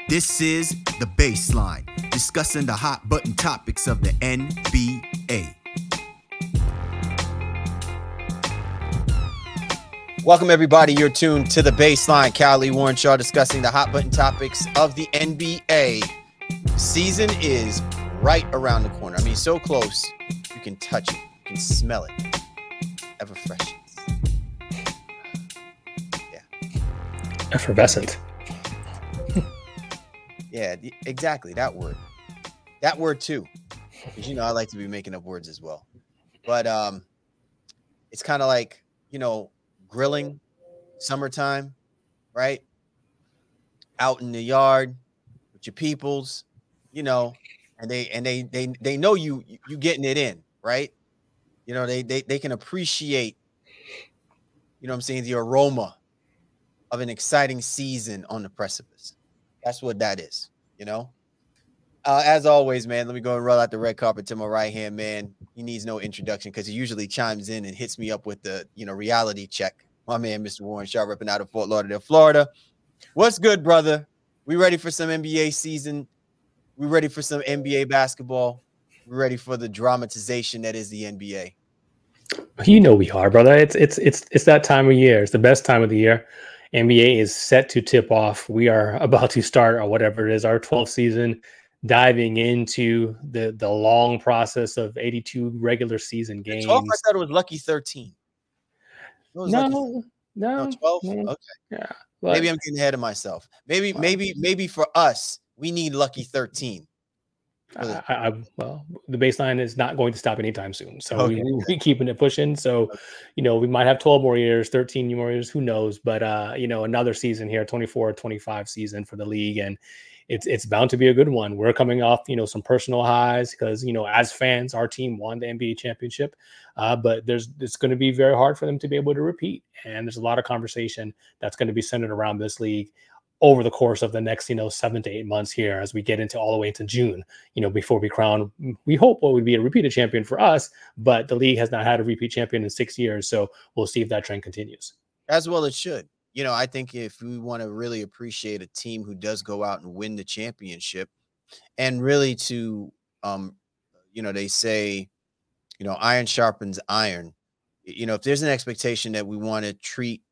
This is The Baseline, discussing the hot button topics of the NBA. Welcome, everybody. You're tuned to The Baseline. Kawhi Warren Shaw discussing the hot button topics of the NBA. Season is right around the corner. I mean, so close, you can touch it, you can smell it. Ever fresh. Yeah. Effervescent. Yeah, exactly. That word. That word too. Because, I like to be making up words as well. But it's kind of like, grilling, summertime, right? Out in the yard with your peoples, and they know you getting it in, right? They can appreciate, the aroma of an exciting season on the precipice. That's what that is, As always, man, let me go and roll out the red carpet to my right hand, man. He needs no introduction because he usually chimes in and hits me up with the, reality check. My man, Mr. Warren Shaw, repping out of Fort Lauderdale, Florida. What's good, brother? We ready for some NBA season? We ready for some NBA basketball? We ready for the dramatization that is the NBA? We are, brother. It's that time of year. It's the best time of the year. NBA is set to tip off. We are about to start, or whatever it is, our 12th season, diving into the long process of 82 regular season games. 12, I thought it was lucky 13. No, 12? No. Okay. Yeah. Maybe I'm getting ahead of myself. Maybe for us, we need lucky 13. Well, the baseline is not going to stop anytime soon. So okay. we keeping it pushing. So, we might have 12 more years, 13 more years, who knows? But, another season here, 24-25 season for the league. And it's bound to be a good one. We're coming off, some personal highs because, as fans, our team won the NBA championship. But it's going to be very hard for them to be able to repeat. And there's a lot of conversation that's going to be centered around this league over the course of the next, 7 to 8 months here as we get into all the way into June, before we crown, we hope what would be a repeated champion for us, but the league has not had a repeat champion in 6 years. So we'll see if that trend continues. As well it should. I think if we want to really appreciate a team who does go out and win the championship and really to, they say, iron sharpens iron, if there's an expectation that we want to treat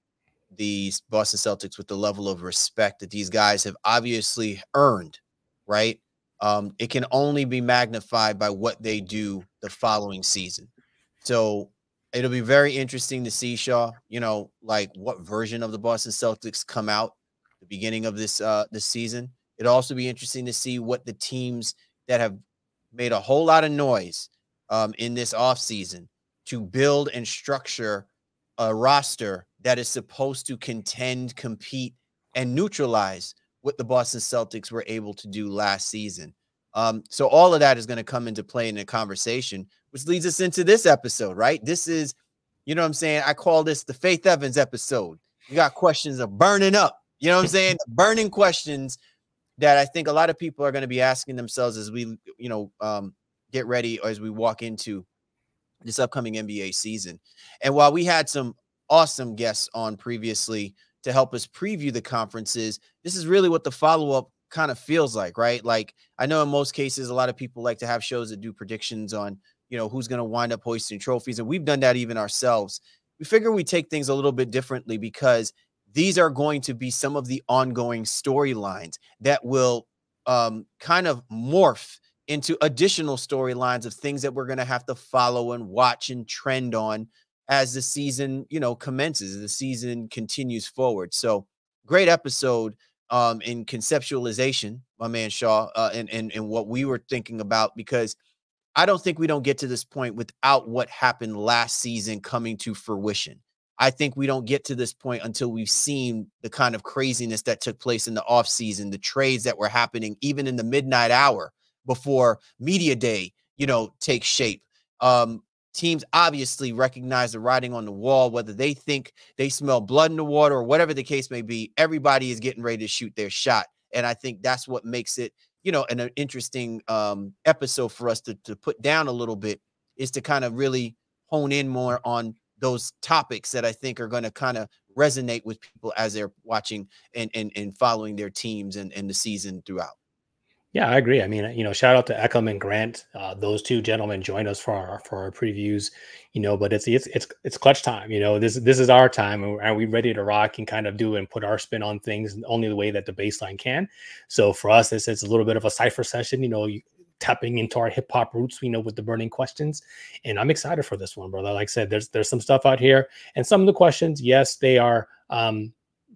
the Boston Celtics with the level of respect that these guys have obviously earned, right? It can only be magnified by what they do the following season. So it'll be very interesting to see, Shaw, like what version of the Boston Celtics come out at the beginning of this season. It'll also be interesting to see what the teams that have made a whole lot of noise in this offseason to build and structure a roster that is supposed to contend, compete, and neutralize what the Boston Celtics were able to do last season. So all of that is going to come into play in the conversation, which leads us into this episode, right? This is, what I'm saying? I call this the Faith Evans episode. You got questions of burning up, what I'm saying? The burning questions that I think a lot of people are going to be asking themselves as we, get ready or as we walk into this upcoming NBA season. And while we had some awesome guests on previously to help us preview the conferences, this is really what the follow-up kind of feels like, right? Like, I know in most cases, a lot of people like to have shows that do predictions on, who's going to wind up hoisting trophies. And we've done that even ourselves. We figure we take things a little bit differently because these are going to be some of the ongoing storylines that will kind of morph into additional storylines of things that we're going to have to follow and watch and trend on as the season, commences, the season continues forward. So great episode in conceptualization, my man Shaw, and what we were thinking about, because I don't think we don't get to this point without what happened last season coming to fruition. I think we don't get to this point until we've seen the kind of craziness that took place in the offseason, the trades that were happening even in the midnight hour before media day, takes shape. Teams obviously recognize the writing on the wall, whether they think they smell blood in the water or whatever the case may be. Everybody is getting ready to shoot their shot. And I think that's what makes it, an interesting episode for us to put down a little bit, is to kind of really hone in more on those topics that I think are going to kind of resonate with people as they're watching and following their teams and the season throughout. Yeah, I agree. I mean, shout out to Eckham and Grant. Those two gentlemen joined us for our previews. But it's clutch time. This is our time, and are we ready to rock and kind of do and put our spin on things only the way that the baseline can. So for us, it's a little bit of a cipher session. Tapping into our hip hop roots. With the burning questions, and I'm excited for this one, brother. Like I said, there's some stuff out here, and some of the questions, yes, they are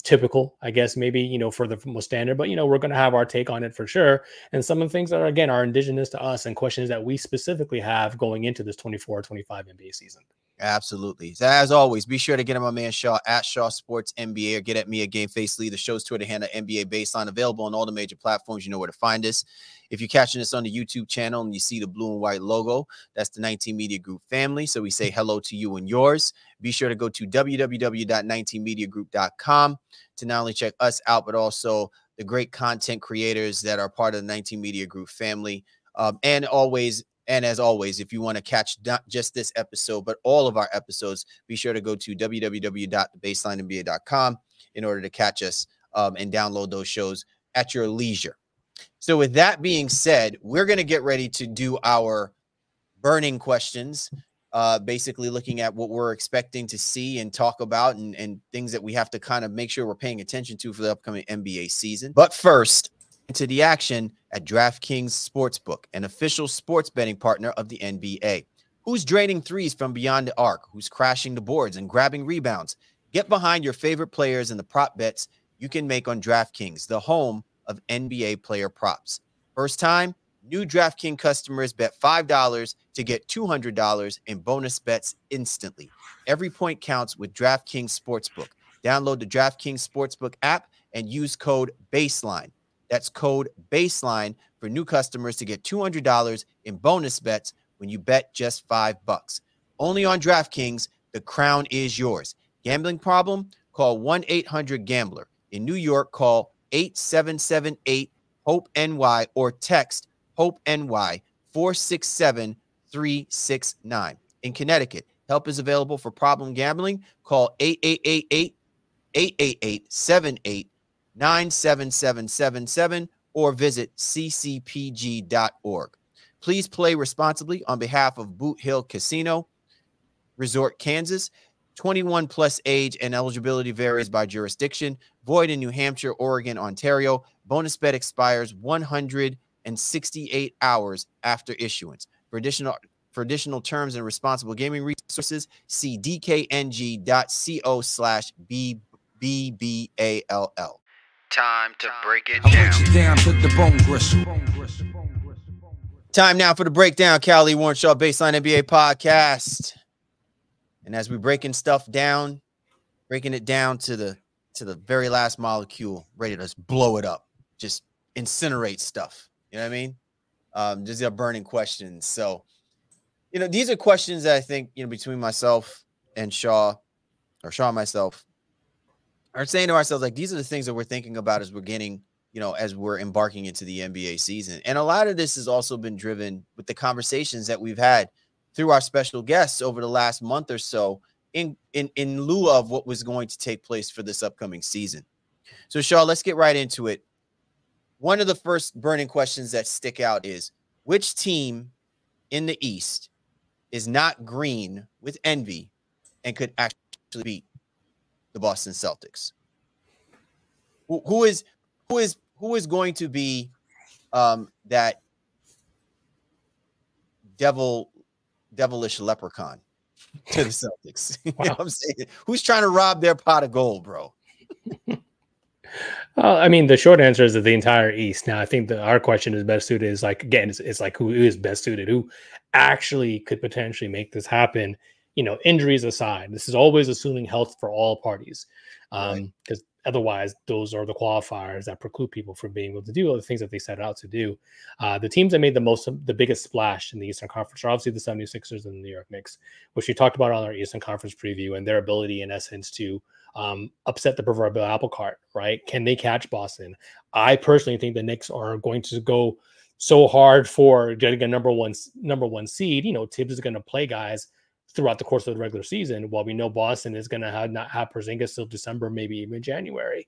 typical, I guess, maybe, for the most standard, but, we're going to have our take on it for sure. And some of the things that are indigenous to us and questions that we specifically have going into this 24-25 NBA season. Absolutely. So as always, be sure to get at my man Shaw at Shaw Sports NBA, or get at me at Game Face Lee. The show's Twitter handle NBA Baseline, available on all the major platforms. You know where to find us. If you're catching us on the YouTube channel and you see the blue and white logo, that's the 19 Media Group family. So we say hello to you and yours. Be sure to go to www.19mediagroup.com to not only check us out, but also the great content creators that are part of the 19 Media Group family. And as always, if you want to catch not just this episode, but all of our episodes, be sure to go to www.baselinenba.com in order to catch us and download those shows at your leisure. So with that being said, we're going to get ready to do our burning questions, basically looking at what we're expecting to see and talk about and things that we have to kind of make sure we're paying attention to for the upcoming NBA season. But first, into the action at DraftKings Sportsbook, an official sports betting partner of the NBA. Who's draining threes from beyond the arc? Who's crashing the boards and grabbing rebounds? Get behind your favorite players and the prop bets you can make on DraftKings, the home of NBA player props. First time, new DraftKings customers bet $5 to get $200 in bonus bets instantly. Every point counts with DraftKings Sportsbook. Download the DraftKings Sportsbook app and use code BASELINE. That's code BASELINE for new customers to get $200 in bonus bets when you bet just $5. Only on DraftKings, the crown is yours. Gambling problem? Call 1-800-GAMBLER. In New York, call 8778-HOPE-NY or text HOPE-NY 467-369. In Connecticut, help is available for problem gambling. Call 888-888-78-97777 or visit ccpg.org. Please play responsibly on behalf of Boot Hill Casino Resort, Kansas. 21 plus age and eligibility varies by jurisdiction. Void in New Hampshire, Oregon, Ontario. Bonus bet expires 168 hours after issuance. For additional terms and responsible gaming resources, see dkng.co/BBALL. Time to break it down. Time now for the breakdown. Callie Warren Shaw, Baseline NBA podcast. And as we're breaking stuff down, breaking it down to the very last molecule, ready to just blow it up, just incinerate stuff. You know what I mean? These are burning questions. So, these are questions that I think, between myself and Shaw, or Shaw and myself, are saying to ourselves, like, these are the things that we're thinking about as we're getting, as we're embarking into the NBA season. And a lot of this has also been driven with the conversations that we've had through our special guests over the last month or so in lieu of what was going to take place for this upcoming season. So, Shaw, let's get right into it. One of the first burning questions that stick out is, which team in the East is not green with envy and could actually beat the Boston Celtics? Who is going to be that devilish leprechaun to the Celtics? Wow. You know what I'm saying? Who's trying to rob their pot of gold, bro? Well, I mean, the short answer is that the entire East. Now, I think that our question is best suited is like, again, it's like who is best suited, who actually could potentially make this happen. Injuries aside, this is always assuming health for all parties. Because otherwise, those are the qualifiers that preclude people from being able to do all the things that they set out to do. The teams that made the biggest splash in the Eastern Conference are obviously the 76ers and the New York Knicks, which we talked about on our Eastern Conference preview, and their ability, in essence, to upset the proverbial apple cart, right? Can they catch Boston? I personally think the Knicks are going to go so hard for getting a number one seed. Tibbs is going to play guys throughout the course of the regular season, while we know Boston is going to not have Porzingis till December, maybe even January.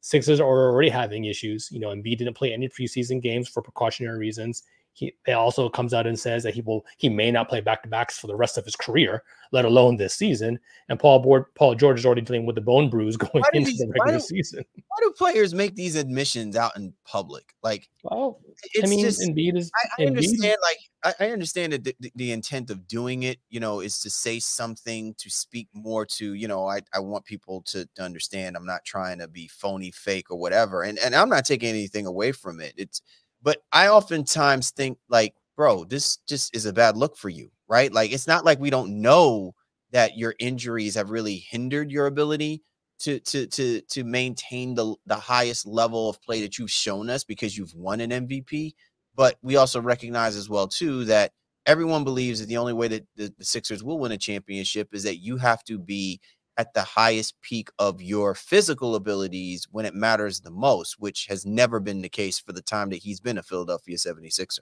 Sixers are already having issues. You know, Embiid didn't play any preseason games for precautionary reasons. He also comes out and says that he may not play back-to-backs for the rest of his career, let alone this season. And Paul George is already dealing with the bone bruise going into the regular season. Why do players make these admissions out in public? Like, well, it's I mean, just, Embiid is. I understand. Like, I understand that the intent of doing it, you know, is to say something, to speak more to, you know, I want people to understand. I'm not trying to be phony, fake, or whatever, and I'm not taking anything away from it. But I oftentimes think, like, bro, this just is a bad look for you, right? Like, it's not like we don't know that your injuries have really hindered your ability to maintain the highest level of play that you've shown us because you've won an MVP. But we also recognize as well, too, that everyone believes that the only way that the Sixers will win a championship is that you have to be at the highest peak of your physical abilities when it matters the most, which has never been the case for the time that he's been a Philadelphia 76er.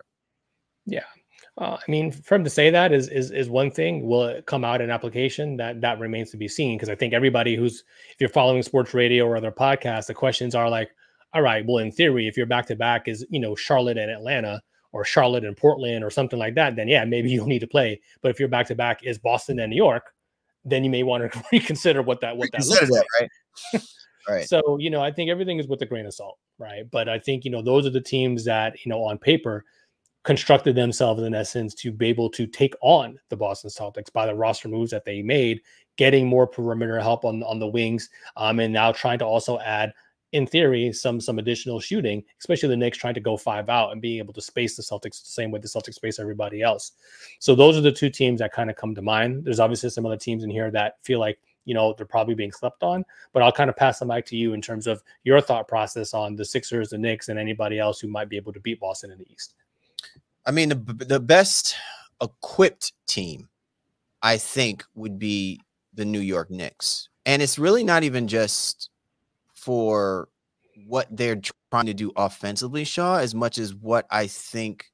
Yeah. I mean, for him to say that is one thing. Will it come out in application? That remains to be seen. Because I think everybody if you're following sports radio or other podcasts, the questions are like, all right, well, in theory, if you're back-to-back is, you know, Charlotte and Atlanta or Charlotte and Portland or something like that, then yeah, maybe you'll need to play. But if you're back-to-back is Boston and New York, then you may want to reconsider what that looks like. Right? Right. So, you know, I think everything is with a grain of salt, right? But I think, you know, those are the teams that, you know, on paper constructed themselves in essence to be able to take on the Boston Celtics by the roster moves that they made, getting more perimeter help on the wings, and now trying to also add, in theory, some additional shooting, especially the Knicks trying to go 5 out and being able to space the Celtics the same way the Celtics space everybody else. So those are the two teams that kind of come to mind. There's obviously some other teams in here that feel like, you know, they're probably being slept on, but I'll kind of pass the mic to you in terms of your thought process on the Sixers, the Knicks, and anybody else who might be able to beat Boston in the East. I mean, the best equipped team, I think, would be the New York Knicks. And it's really not even just for what they're trying to do offensively, Shaw, as much as what I think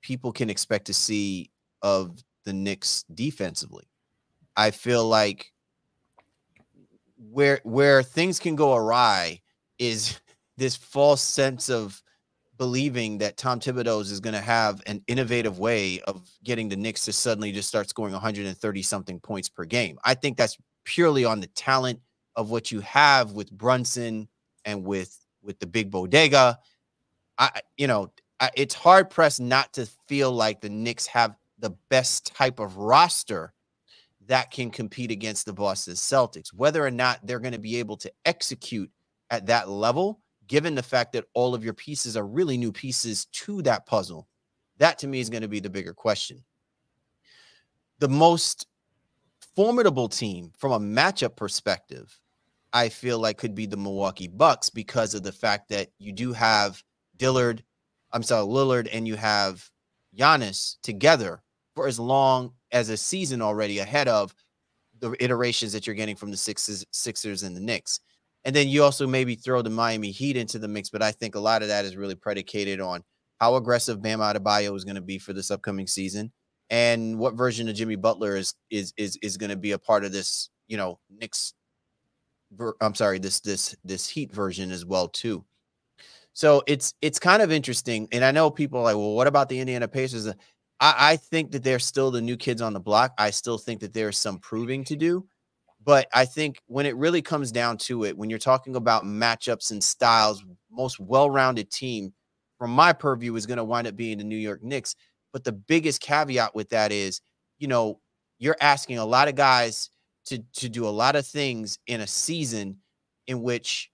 people can expect to see of the Knicks defensively. I feel like where things can go awry is this false sense of believing that Tom Thibodeau is going to have an innovative way of getting the Knicks to suddenly just start scoring 130 something points per game. I think that's purely on the talent of what you have with Brunson and with the big bodega. It's hard pressed not to feel like the Knicks have the best type of roster that can compete against the Boston Celtics. Whether or not they're going to be able to execute at that level, given the fact that all of your pieces are really new pieces to that puzzle, that to me is going to be the bigger question. The most formidable team from a matchup perspective, I feel like could be the Milwaukee Bucks because of the fact that you do have Lillard and you have Giannis together for as long as a season already ahead of the iterations that you're getting from the Sixers and the Knicks. And then you also maybe throw the Miami Heat into the mix, but I think a lot of that is really predicated on how aggressive Bam Adebayo is going to be for this upcoming season and what version of Jimmy Butler is going to be a part of this, you know, this Heat version as well too. So it's kind of interesting. And I know people are like, well, what about the Indiana Pacers? I think that they're still the new kids on the block. I still think that there's some proving to do. But I think when it really comes down to it, when you're talking about matchups and styles, most well-rounded team from my purview is going to wind up being the New York Knicks. But the biggest caveat with that is, you know, you're asking a lot of guys to do a lot of things in a season in which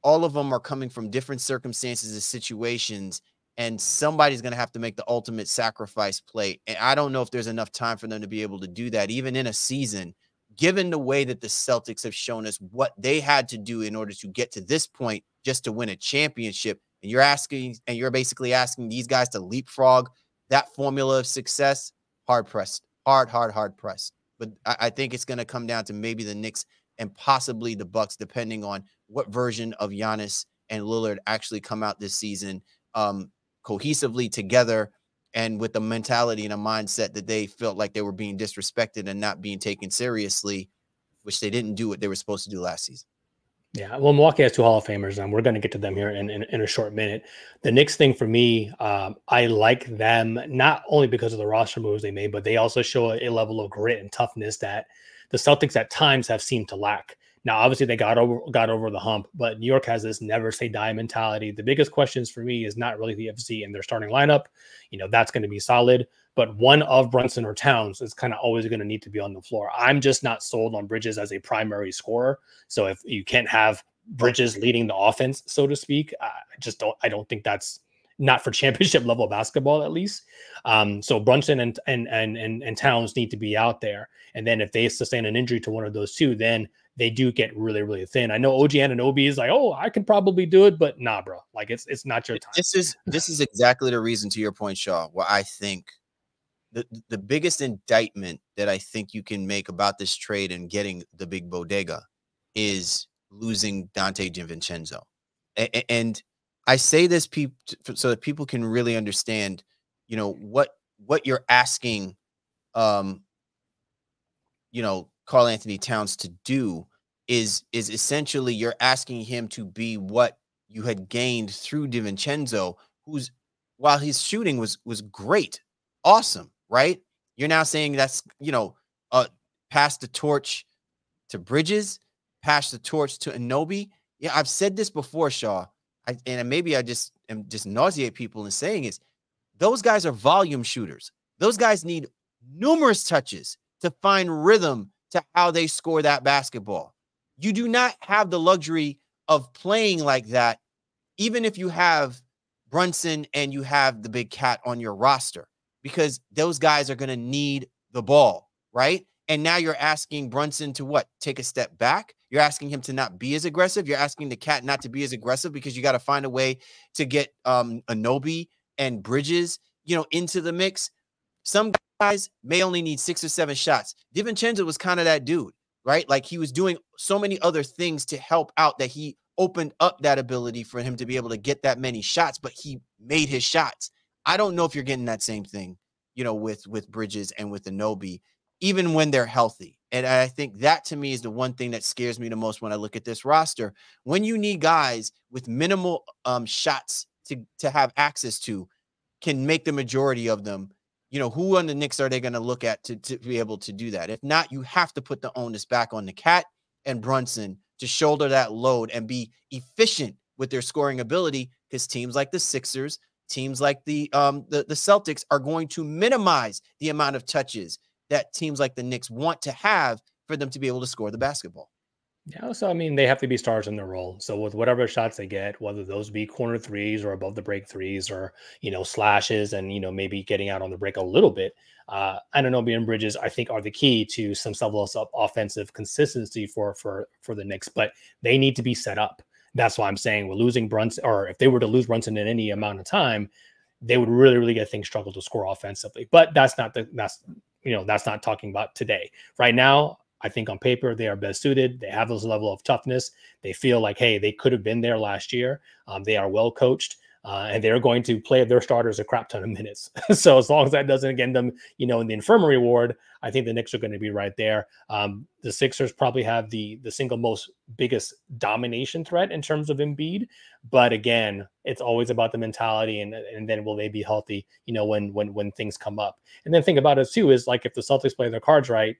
all of them are coming from different circumstances and situations, and somebody's going to have to make the ultimate sacrifice play. And I don't know if there's enough time for them to be able to do that, even in a season, given the way that the Celtics have shown us what they had to do in order to get to this point just to win a championship. And you're basically asking these guys to leapfrog that formula of success. Hard pressed. But I think it's going to come down to maybe the Knicks and possibly the Bucks, depending on what version of Giannis and Lillard actually come out this season cohesively together and with a mentality and a mindset that they felt like they were being disrespected and not being taken seriously, which they didn't do what they were supposed to do last season. Yeah, well, Milwaukee has two Hall of Famers, and we're going to get to them here in a short minute. The Knicks thing for me, I like them not only because of the roster moves they made, but they also show a level of grit and toughness that the Celtics at times have seemed to lack. Now, obviously, they got over the hump, but New York has this never say die mentality. The biggest questions for me is not really the efficiency in their starting lineup. That's going to be solid. But one of Brunson or Towns is kind of always going to need to be on the floor. I'm just not sold on Bridges as a primary scorer. So if you can't have Bridges leading the offense, so to speak, I don't think that's not for championship level basketball, at least. So Brunson and Towns need to be out there. And then if they sustain an injury to one of those two, then they do get really, really thin. I know OG Anunoby is like, oh, I can probably do it, but nah, bro. Like it's not your time. This is exactly the reason, to your point, Shaw, where I think the biggest indictment that I think you can make about this trade and getting the big bodega is losing Dante DiVincenzo. And I say this so that people can really understand, what you're asking, Karl Anthony Towns to do is essentially you're asking him to be what you had gained through DiVincenzo, who's, while his shooting was great, awesome, right? You're now saying that's, pass the torch to Bridges, pass the torch to Anunoby. Yeah, I've said this before, Shaw, and maybe I just nauseate people in saying is those guys are volume shooters. Those guys need numerous touches to find rhythm to how they score that basketball. You do not have the luxury of playing like that, even if you have Brunson and you have the big cat on your roster, because those guys are going to need the ball, right? And now you're asking Brunson to what? Take a step back. You're asking him to not be as aggressive. You're asking the cat not to be as aggressive because you got to find a way to get Anunoby and Bridges, into the mix. Some guys may only need 6 or 7 shots. DiVincenzo was kind of that dude, right? Like he was doing so many other things to help out that he opened up that ability for him to be able to get that many shots, but he made his shots. I don't know if you're getting that same thing, with Bridges and with Anunoby, even when they're healthy. And I think that to me is the one thing that scares me the most when I look at this roster. When you need guys with minimal shots to have access to, can make the majority of them, who on the Knicks are they going to look at to be able to do that? If not, you have to put the onus back on the cat and Brunson to shoulder that load and be efficient with their scoring ability, because teams like the Sixers, teams like the Celtics are going to minimize the amount of touches that teams like the Knicks want to have for them to be able to score the basketball. Yeah, so I mean, they have to be stars in their role. So with whatever shots they get, whether those be corner threes or above the break threes, or slashes, and maybe getting out on the break a little bit, Anunoby and Bridges, I think, are the key to some level of offensive consistency for the Knicks. But they need to be set up. That's why I'm saying we're losing Brunson, or if they were to lose Brunson in any amount of time, they would really, really get things struggle to score offensively. But that's not talking about today. Right now, I think on paper, they are best suited. They have this level of toughness. They feel like, hey, they could have been there last year. They are well coached, and they're going to play their starters a crap ton of minutes. So as long as that doesn't get them, in the infirmary ward, I think the Knicks are going to be right there. The Sixers probably have the single most biggest domination threat in terms of Embiid. But again, it's always about the mentality, and then will they be healthy, when things come up. And then think about it too, is like if the Celtics play their cards right,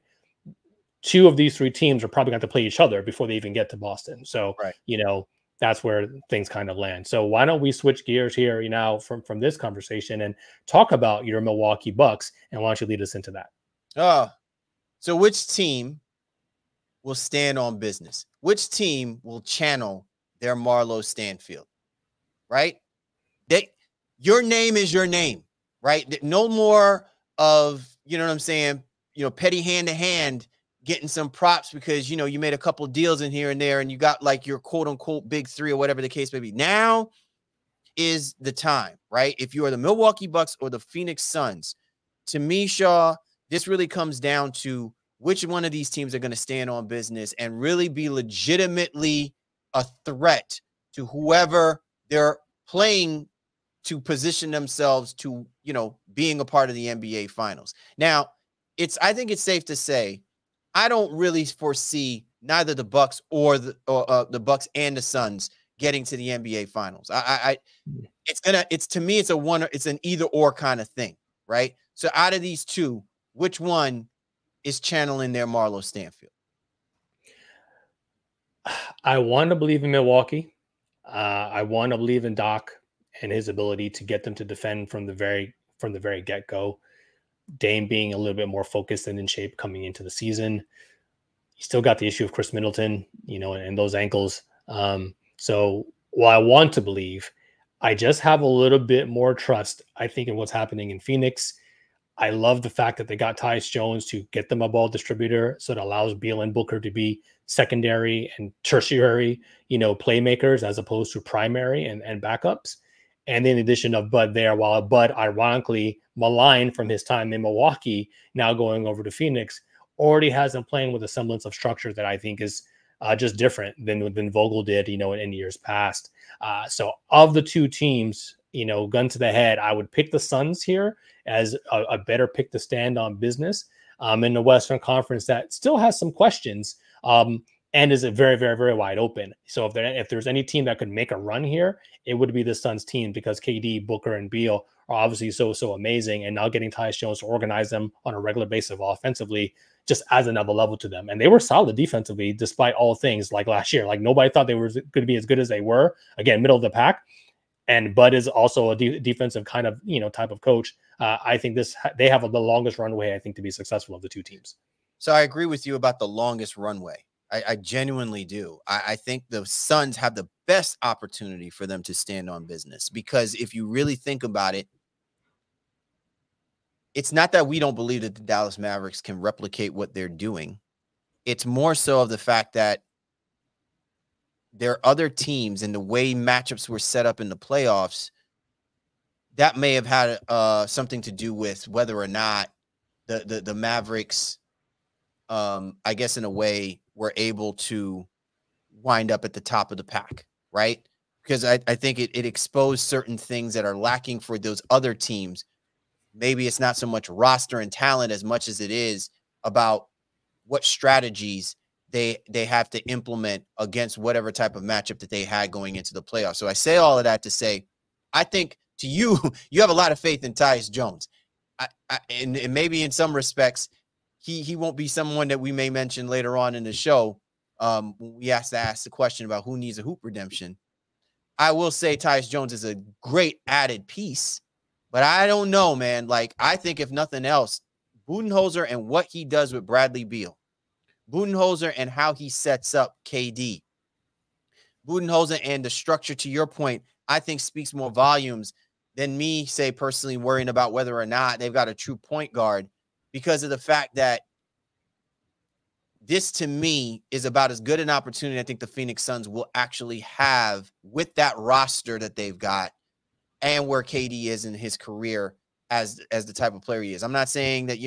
2 of these 3 teams are probably going to play each other before they even get to Boston. So, right. That's where things kind of land. So why don't we switch gears here, from this conversation and talk about your Milwaukee Bucks, and why don't you lead us into that? So which team will stand on business? Which team will channel their Marlo Stanfield, right? Your name is your name, right? No more of, petty hand-to-hand getting some props because, you made a couple deals in here and there and you got like your quote unquote big 3 or whatever the case may be. Now is the time, right? If you are the Milwaukee Bucks or the Phoenix Suns, to me, Shaw, this really comes down to which one of these teams are going to stand on business and really be legitimately a threat to whoever they're playing to position themselves to, being a part of the NBA Finals. Now, I think it's safe to say I don't really foresee neither the Bucks or the Bucks and the Suns getting to the NBA Finals. It's an either or kind of thing, right? So out of these two, which one is channeling their Marlo Stanfield? I want to believe in Milwaukee. I want to believe in Doc and his ability to get them to defend from the very get-go. Dame being a little bit more focused and in shape coming into the season. You still got the issue of Chris Middleton, and those ankles. So while I want to believe, I just have a little bit more trust, I think, in what's happening in Phoenix. I love the fact that they got Tyus Jones to get them a ball distributor, so it allows Beal and Booker to be secondary and tertiary, playmakers as opposed to primary and backups. And in addition of Bud there, while Bud ironically maligned from his time in Milwaukee, now going over to Phoenix, already has him playing with a semblance of structure that I think is just different than Vogel did, in years past. So of the two teams, gun to the head, I would pick the Suns here as a better pick to stand on business in the Western Conference that still has some questions and is very, very, very wide open. So if there's any team that could make a run here, it would be the Suns team because KD, Booker, and Beal are obviously so amazing, and now getting Tyus Jones to organize them on a regular basis offensively just adds another level to them. And they were solid defensively despite all things like last year. Like nobody thought they were going to be as good as they were. Again, middle of the pack. And Bud is also a defensive kind of, type of coach. I think they have the longest runway, I think, to be successful of the two teams. So I agree with you about the longest runway. I genuinely do. I think the Suns have the best opportunity for them to stand on business because if you really think about it, it's not that we don't believe that the Dallas Mavericks can replicate what they're doing. It's more so of the fact that there are other teams and the way matchups were set up in the playoffs that may have had something to do with whether or not the Mavericks, I guess in a way, were able to wind up at the top of the pack, right? Because I think it exposed certain things that are lacking for those other teams. Maybe it's not so much roster and talent as much as it is about what strategies they have to implement against whatever type of matchup that they had going into the playoffs. So I say all of that to say, I think to you have a lot of faith in Tyus Jones. And maybe in some respects, he won't be someone that we may mention later on in the show when we have to ask the question about who needs a hoop redemption. I will say Tyus Jones is a great added piece, but I don't know, man. Like, I think if nothing else, Budenholzer and what he does with Bradley Beal, Budenholzer and how he sets up KD, Budenholzer and the structure, to your point, I think speaks more volumes than me, say, personally worrying about whether or not they've got a true point guard, because of the fact that this, to me, is about as good an opportunity I think the Phoenix Suns will actually have with that roster that they've got and where KD is in his career as the type of player he is. I'm not saying that,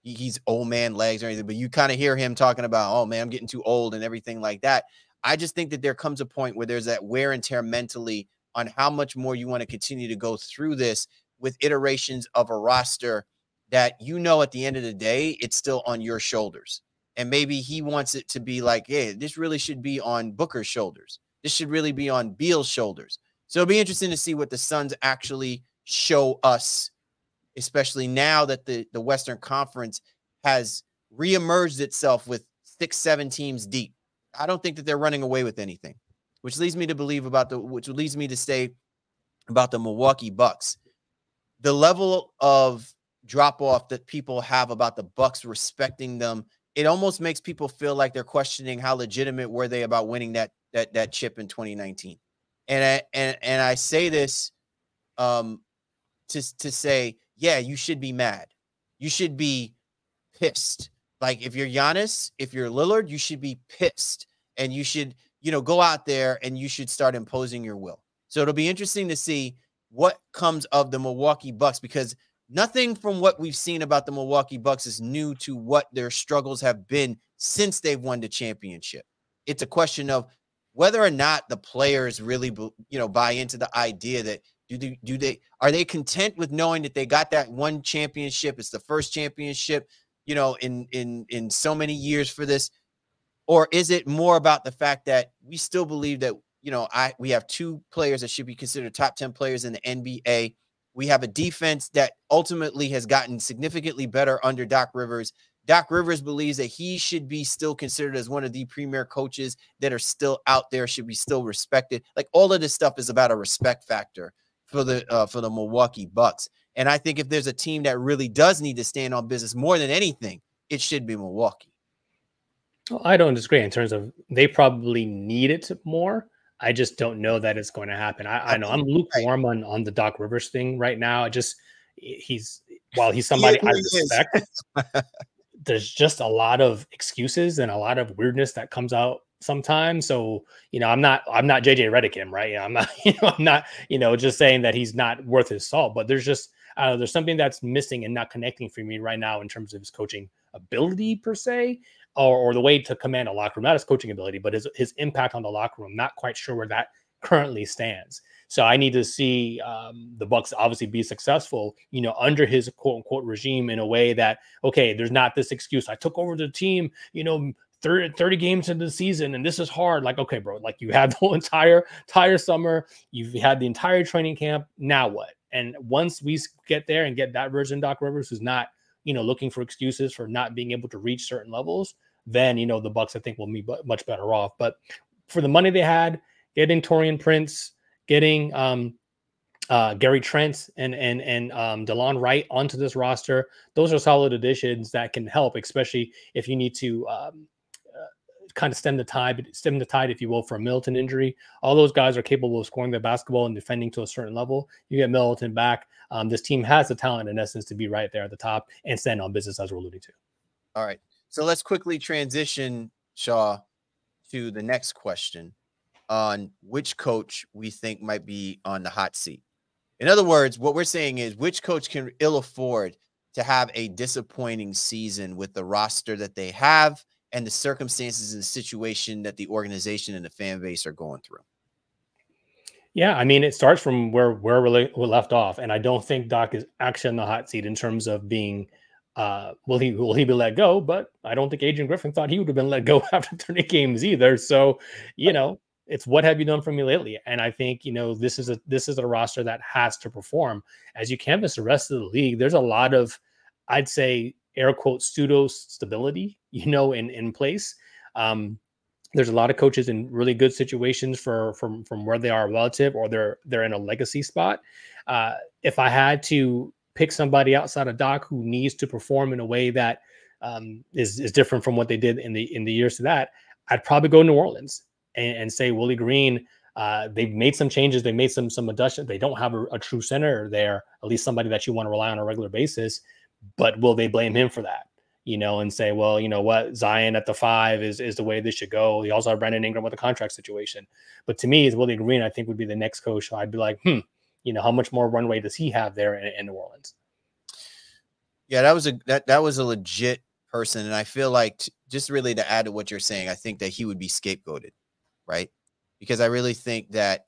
he's old man legs or anything, but you kind of hear him talking about, oh, man, I'm getting too old and everything like that. I just think that there comes a point where there's that wear and tear mentally on how much more you want to continue to go through this with iterations of a roster that, at the end of the day, it's still on your shoulders. And maybe he wants it to be like, hey, this really should be on Booker's shoulders. This should really be on Beal's shoulders. So it'll be interesting to see what the Suns actually show us, especially now that the Western Conference has reemerged itself with 6-7 teams deep. I don't think that they're running away with anything, which leads me to say about the Milwaukee Bucks. The level of drop-off that people have about the Bucks respecting them, it almost makes people feel like they're questioning how legitimate were they about winning that chip in 2019. And I say this to say, yeah, you should be mad. You should be pissed. Like, if you're Giannis, if you're Lillard, you should be pissed. And you should, go out there and you should start imposing your will. So it'll be interesting to see what comes of the Milwaukee Bucks, because nothing from what we've seen about the Milwaukee Bucks is new to what their struggles have been since they've won the championship. It's a question of whether or not the players really, buy into the idea that Are they content with knowing that they got that one championship? It's the first championship, you know, in so many years for this. Or is it more about the fact that we still believe that, you know, we have two players that should be considered top 10 players in the NBA. We have a defense that ultimately has gotten significantly better under Doc Rivers. Doc Rivers believes that he should be still considered as one of the premier coaches that are still out there, should be still respected. Like, all of this stuff is about a respect factor for the Milwaukee Bucks. And I think if there's a team that really does need to stand on business more than anything, it should be Milwaukee. Well, I don't disagree in terms of they probably need it more. I just don't know that it's going to happen. I know I'm lukewarm on the Doc Rivers thing right now. While he's somebody I respect, there's just a lot of excuses and a lot of weirdness that comes out sometimes. So, you know, I'm not JJ Redick him, right? I'm not, I'm not, just saying that he's not worth his salt, but there's just, there's something that's missing and not connecting for me right now in terms of his coaching ability per se, or the way to command a locker room, not his coaching ability, but his impact on the locker room. Not quite sure where that currently stands. So I need to see the Bucks obviously be successful, under his quote unquote regime in a way that, okay, there's not this excuse. I took over the team, 30 games into the season, and this is hard. Like, okay, bro, like, you had the whole entire summer, you've had the entire training camp. Now what? And once we get there and get that version of Doc Rivers, who's not, looking for excuses for not being able to reach certain levels, then, the Bucks, I think, will be much better off. But for the money they had, getting Taurean Prince, getting Gary Trent and DeLon Wright onto this roster, those are solid additions that can help, especially if you need to kind of stem the tide, if you will, for a Middleton injury. All those guys are capable of scoring the basketball and defending to a certain level. You get Middleton back. This team has the talent, in essence, to be right there at the top and stand on business, as we're alluding to. All right. So let's quickly transition, Shaw, to the next question on which coach we think might be on the hot seat. In other words, what we're saying is, which coach can ill afford to have a disappointing season with the roster that they have and the circumstances and the situation that the organization and the fan base are going through? Yeah, I mean, it starts from where we left off, and I don't think Doc is actually on the hot seat in terms of being, will he be let go? But I don't think Adrian Griffin thought he would have been let go after 30 games either. So, it's what have you done for me lately? And I think, this is a roster that has to perform. As you canvass the rest of the league, there's a lot of, I'd say, air quote, pseudo stability, in place. There's a lot of coaches in really good situations from where they are relative, or they're in a legacy spot. If I had to pick somebody outside of Doc who needs to perform in a way that is different from what they did in the years to that, I'd probably go New Orleans and say Willie Green. They've made some changes. They made some adjustments. They don't have a true center there, at least somebody that you want to rely on a regular basis. But will they blame him for that? And say, well, you know what, Zion at the 5 is the way this should go. You also have Brandon Ingram with the contract situation. But to me, is Willie Green, I think, would be the next coach. So I'd be like, how much more runway does he have there in New Orleans? Yeah, that was a legit person. And I feel like, just really to add to what you're saying, I think that he would be scapegoated, right? Because I really think that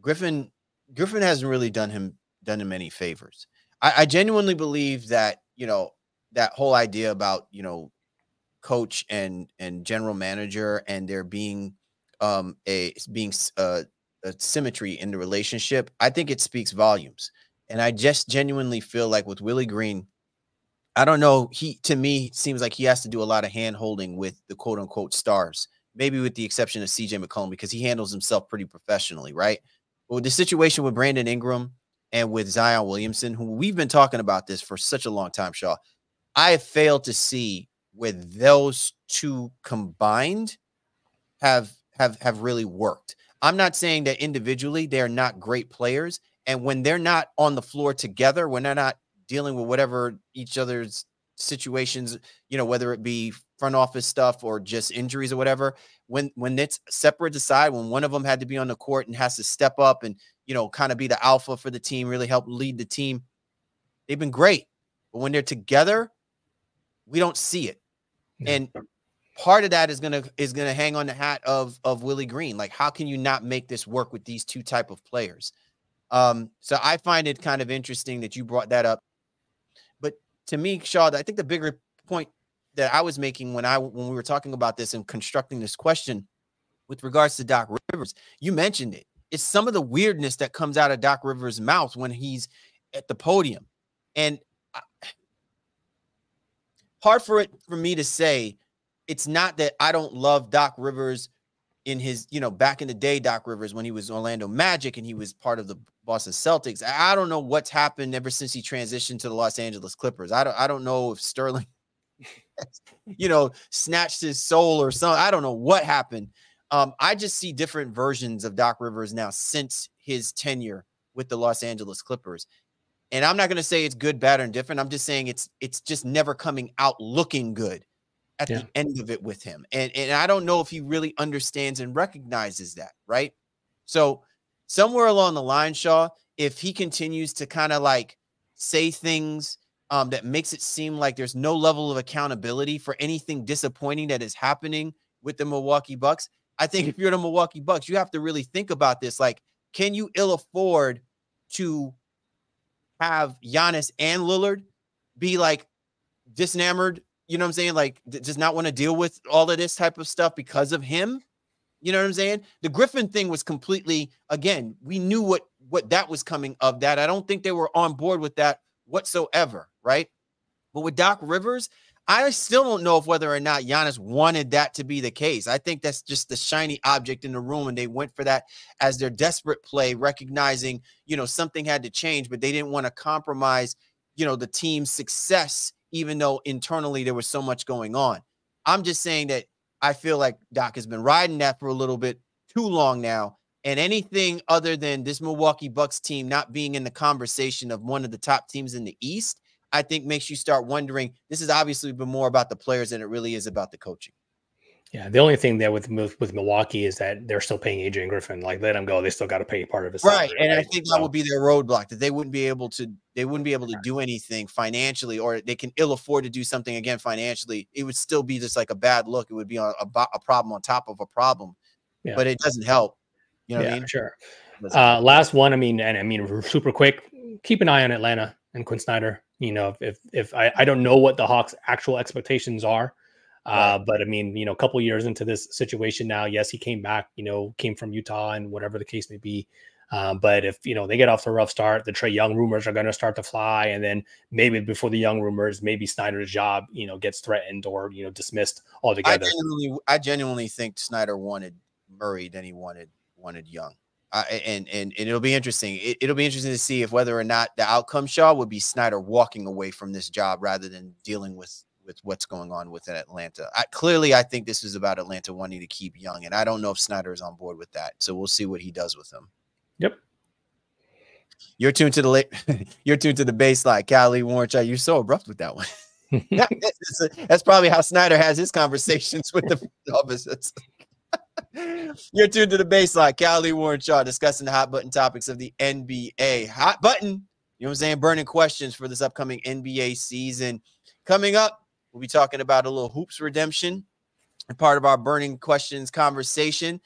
Griffin hasn't really done him any favors. I genuinely believe that, that whole idea about, coach and general manager and there being a symmetry in the relationship, I think it speaks volumes. And I just genuinely feel like with Willie Green, I don't know, to me seems like he has to do a lot of hand holding with the quote unquote stars, maybe with the exception of CJ McCollum, because he handles himself pretty professionally, right? But with the situation with Brandon Ingram and with Zion Williamson, who we've been talking about this for such a long time, Shaw, I have failed to see where those two combined have really worked. I'm not saying that individually they're not great players, and when they're not on the floor together, when they're not dealing with whatever each other's situations, whether it be front office stuff or just injuries or whatever, when it's separate aside, when one of them had to be on the court and has to step up and, kind of be the alpha for the team, really help lead the team, they've been great. But when they're together, we don't see it. And part of that is gonna hang on the hat of Willie Green. Like, how can you not make this work with these two type of players? So I find it kind of interesting that you brought that up. But to me, Shaw, I think the bigger point that I was making when we were talking about this and constructing this question with regards to Doc Rivers, you mentioned it. It's some of the weirdness that comes out of Doc Rivers' mouth when he's at the podium. And hard for me to say, it's not that I don't love Doc Rivers in his, back in the day, Doc Rivers, when he was Orlando Magic and he was part of the Boston Celtics. I don't know what's happened ever since he transitioned to the Los Angeles Clippers. I don't know if Sterling, snatched his soul or something. I don't know what happened. I just see different versions of Doc Rivers now since his tenure with the Los Angeles Clippers. And I'm not going to say it's good, bad, or indifferent. I'm just saying it's just never coming out looking good at the end of it with him. And I don't know if he really understands and recognizes that, right? So somewhere along the line, Shaw, if he continues to kind of like say things that makes it seem like there's no level of accountability for anything disappointing that is happening with the Milwaukee Bucks, I think if you're the Milwaukee Bucks, you have to really think about this. Like, can you ill afford to have Giannis and Lillard be like disenamored? You know what I'm saying? Like, does not want to deal with all of this type of stuff because of him. You know what I'm saying? The Griffin thing was completely, again, we knew what that was coming of that. I don't think they were on board with that whatsoever, right? But with Doc Rivers, I still don't know if whether or not Giannis wanted that to be the case. I think that's just the shiny object in the room, and they went for that as their desperate play, recognizing, something had to change, but they didn't want to compromise, the team's success, even though internally there was so much going on. I'm just saying that I feel like Doc has been riding that for a little bit too long now, and anything other than this Milwaukee Bucks team not being in the conversation of one of the top teams in the East, I think makes you start wondering, this has obviously been more about the players than it really is about the coaching. Yeah, the only thing there with Milwaukee is that they're still paying Adrian Griffin. Like, let him go. They still got to pay part of his salary, right. And I think that would be their roadblock, that they wouldn't be able to do anything financially, or they can ill afford to do something again financially. It would still be just like a bad look. It would be a problem on top of a problem, but it doesn't help. You know what I mean? Sure. Last one. I mean, super quick. Keep an eye on Atlanta and Quinn Snyder. If I don't know what the Hawks' actual expectations are, but I mean, a couple years into this situation now, yes, he came back, came from Utah and whatever the case may be. But if, they get off to a rough start, the Trae Young rumors are going to start to fly. And then maybe before the Young rumors, maybe Snyder's job, gets threatened or, dismissed altogether. I genuinely think Snyder wanted Murray than he wanted Young. And it'll be interesting. It'll be interesting to see if whether or not the outcome, Shaw, would be Snyder walking away from this job rather than dealing with what's going on with Atlanta. I think this is about Atlanta wanting to keep Young, and I don't know if Snyder is on board with that. So we'll see what he does with him. Yep. You're tuned to the baseline, Kawhi Leonard. You're so abrupt with that one. That's probably how Snyder has his conversations with the officers. You're tuned to the baseline. Kawhi Leonard discussing the hot button topics of the NBA. Hot button, you know what I'm saying? Burning questions for this upcoming NBA season. Coming up, we'll be talking about a little hoops redemption and part of our burning questions conversation.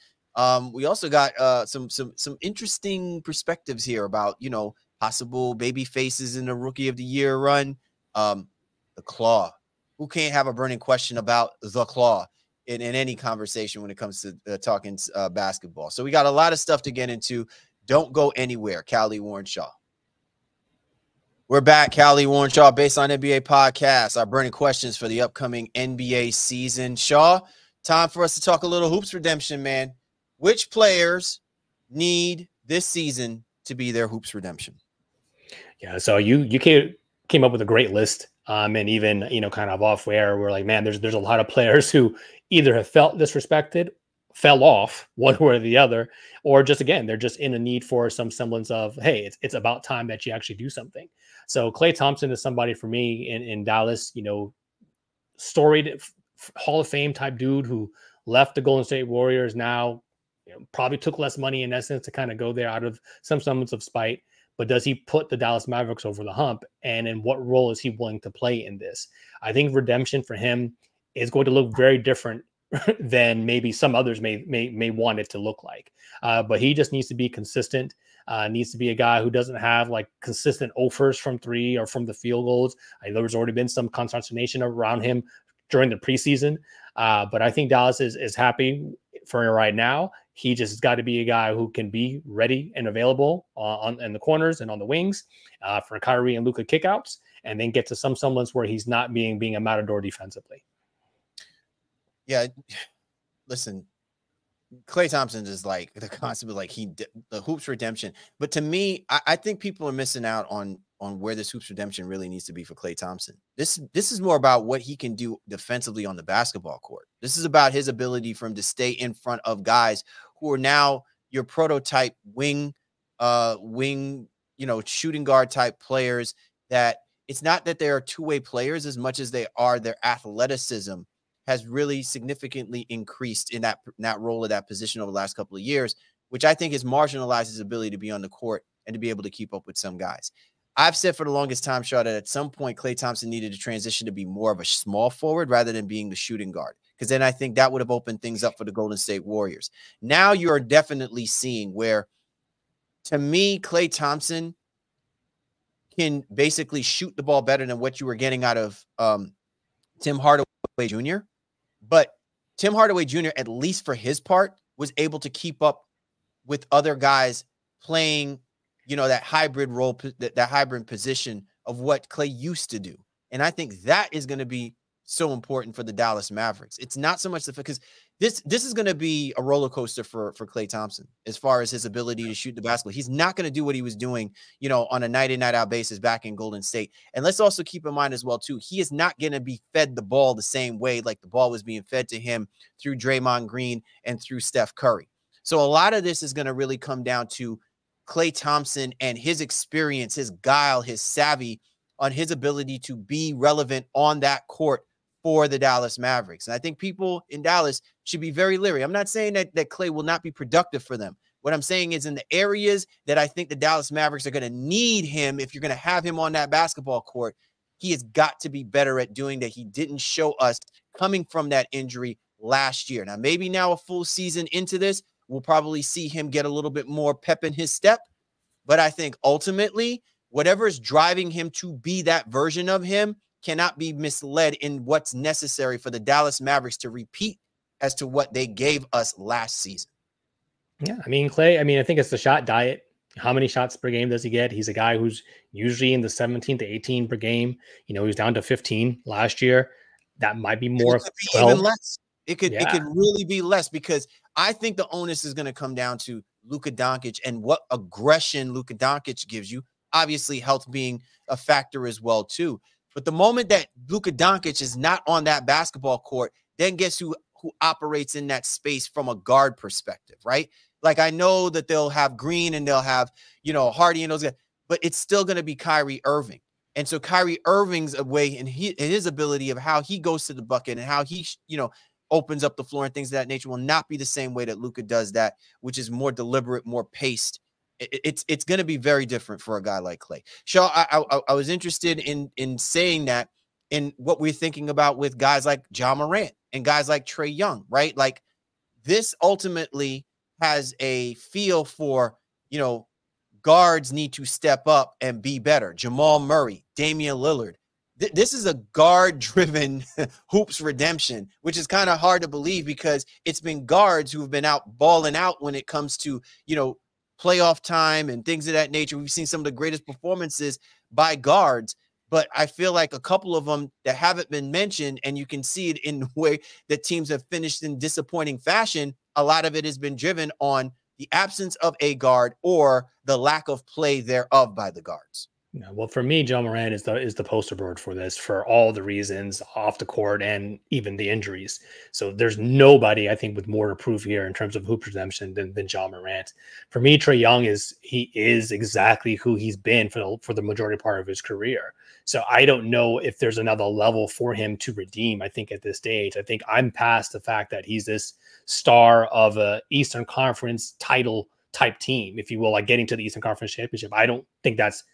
We also got some interesting perspectives here about, possible baby faces in the Rookie of the Year run. The Claw. Who can't have a burning question about the Claw in any conversation when it comes to talking basketball? So we got a lot of stuff to get into. Don't go anywhere. Kawhi Warren Shaw. We're back. Kawhi Warren Shaw, Based on NBA podcast. Our burning questions for the upcoming NBA season. Shaw, time for us to talk a little hoops redemption, man. Which players need this season to be their hoops redemption? Yeah, so you came up with a great list. And even, kind of off air, we're like, man, there's a lot of players who either have felt disrespected, fell off one way or the other, or just, again, they're just in a need for some semblance of, hey, it's about time that you actually do something. So Klay Thompson is somebody for me in Dallas, storied Hall of Fame type dude who left the Golden State Warriors, now probably took less money in essence to kind of go there out of some semblance of spite. But does he put the Dallas Mavericks over the hump? And in what role is he willing to play in this? I think redemption for him is going to look very different than maybe some others may want it to look like. But he just needs to be consistent. Needs to be a guy who doesn't have like consistent offers from three or from the field goals. There was already been some consternation around him during the preseason. But I think Dallas is happy for right now. He just has got to be a guy who can be ready and available in the corners and on the wings for Kyrie and Luka kickouts, and then get to some semblance where he's not being a matador defensively. Yeah, listen, Klay Thompson is like the concept of like the hoops redemption. But to me, I think people are missing out on where this hoops redemption really needs to be for Klay Thompson. This is more about what he can do defensively on the basketball court. This is about his ability for him to stay in front of guys who are now your prototype wing, shooting guard type players. That it's not that they are two-way players as much as they are their athleticism has really significantly increased in that role of that position over the last couple of years, which I think has marginalized his ability to be on the court and to be able to keep up with some guys. I've said for the longest time, Shaw, that at some point Klay Thompson needed to transition to be more of a small forward rather than being the shooting guard, because then I think that would have opened things up for the Golden State Warriors. Now you're definitely seeing where, to me, Klay Thompson can basically shoot the ball better than what you were getting out of Tim Hardaway Jr., but Tim Hardaway Jr., at least for his part, was able to keep up with other guys playing, that hybrid role, that hybrid position of what Klay used to do. And I think that is going to be so important for the Dallas Mavericks. It's not so much because this is going to be a roller coaster for Klay Thompson as far as his ability to shoot the basketball. He's not going to do what he was doing, on a night in, night out basis back in Golden State. And let's also keep in mind as well, too, he is not going to be fed the ball the same way like the ball was being fed to him through Draymond Green and through Steph Curry. So a lot of this is going to really come down to Klay Thompson and his experience, his guile, his savvy on his ability to be relevant on that court for the Dallas Mavericks. And I think people in Dallas should be very leery. I'm not saying that Klay will not be productive for them. What I'm saying is in the areas that I think the Dallas Mavericks are going to need him, if you're going to have him on that basketball court, he has got to be better at doing that. He didn't show us coming from that injury last year. Now, maybe now a full season into this, we'll probably see him get a little bit more pep in his step. But I think ultimately, whatever is driving him to be that version of him cannot be misled in what's necessary for the Dallas Mavericks to repeat as to what they gave us last season. Yeah, Klay, I think it's the shot diet. How many shots per game does he get? He's a guy who's usually in the 17 to 18 per game. He's down to 15 last year. That might be more. It could be even less. It could really be less, because I think the onus is going to come down to Luka Doncic and what aggression Luka Doncic gives you. Obviously, health being a factor as well, too. But the moment that Luka Doncic is not on that basketball court, then guess who operates in that space from a guard perspective, right? Like, I know that they'll have Green and they'll have, Hardy and those guys, but it's still going to be Kyrie Irving. And so Kyrie Irving's way and his ability of how he goes to the bucket and how he, opens up the floor and things of that nature will not be the same way that Luka does that, which is more deliberate, more paced. It's going to be very different for a guy like Klay. Shaw, I was interested in saying that in what we're thinking about with guys like Ja Morant and guys like Trae Young, right? Like, this ultimately has a feel for, guards need to step up and be better. Jamal Murray, Damian Lillard. This is a guard-driven hoops redemption, which is kind of hard to believe because it's been guards who have been out balling out when it comes to, playoff time and things of that nature. We've seen some of the greatest performances by guards, but I feel like a couple of them that haven't been mentioned, and you can see it in the way that teams have finished in disappointing fashion. A lot of it has been driven on the absence of a guard or the lack of play thereof by the guards. Yeah, well, for me, Ja Morant is the poster bird for this, for all the reasons off the court and even the injuries. So there's nobody, I think, with more to prove here in terms of hoop redemption than Ja Morant. For me, Trae Young is exactly who he's been for the majority part of his career. So I don't know if there's another level for him to redeem. I think at this stage, I think I'm past the fact that he's this star of a Eastern Conference title type team, if you will, like getting to the Eastern Conference Championship. I don't think that's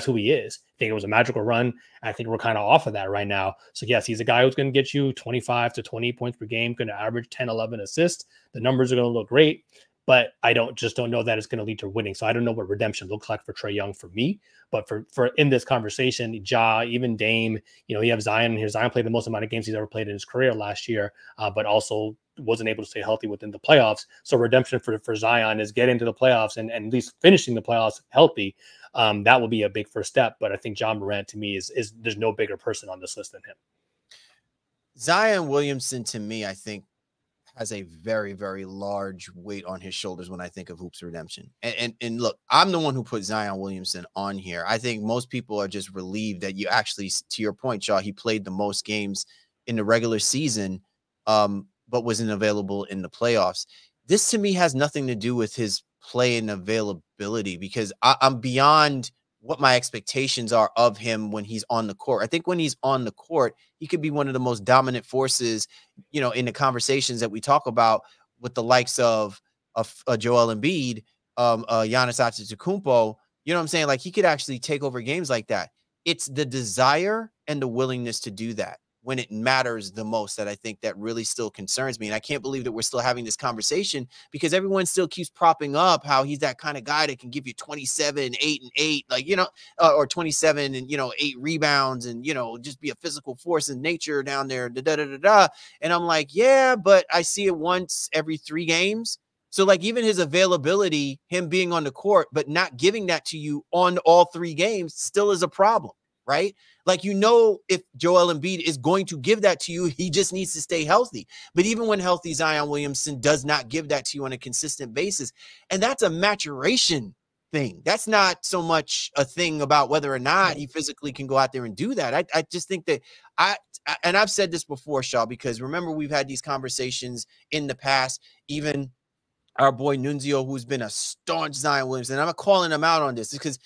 who he is. I think it was a magical run. I think we're kind of off of that right now. So yes, he's a guy who's going to get you 25 to 20 points per game, going to average 10, 11 assists. The numbers are going to look great. but I don't know that it's going to lead to winning. So I don't know what redemption looks like for Trae Young for me. But for in this conversation, Ja, even Dame, you have Zion here. Zion played the most amount of games he's ever played in his career last year, but also wasn't able to stay healthy within the playoffs. So redemption for Zion is get into the playoffs and at least finishing the playoffs healthy. That will be a big first step. But I think John Morant to me is there's no bigger person on this list than him. Zion Williamson, to me, I think has a very, very large weight on his shoulders when I think of Hoops Redemption. And look, I'm the one who put Zion Williamson on here. I think most people are just relieved that you actually, to your point, Shaw, he played the most games in the regular season, but wasn't available in the playoffs. This to me has nothing to do with his play and availability, because I'm beyond what my expectations are of him when he's on the court. I think when he's on the court, he could be one of the most dominant forces, in the conversations that we talk about with the likes of Joel Embiid, Giannis Antetokounmpo. You know what I'm saying? Like, he could actually take over games like that. It's the desire and the willingness to do that when it matters the most that I think that really still concerns me. And I can't believe that we're still having this conversation, because everyone still keeps propping up how he's that kind of guy that can give you 27, 8 and 8, like, or 27 and, 8 rebounds and, just be a physical force in nature down there. And I'm like, yeah, but I see it once every 3 games. So like, even his availability, him being on the court, but not giving that to you on all 3 games still is a problem, right? Like, if Joel Embiid is going to give that to you, he just needs to stay healthy. But even when healthy, Zion Williamson does not give that to you on a consistent basis. And that's a maturation thing. That's not so much a thing about whether or not he physically can go out there and do that. I just think that and I've said this before, Shaw, because remember, we've had these conversations in the past, even our boy Nunzio, who's been a staunch Zion Williamson. And I'm not calling him out on this because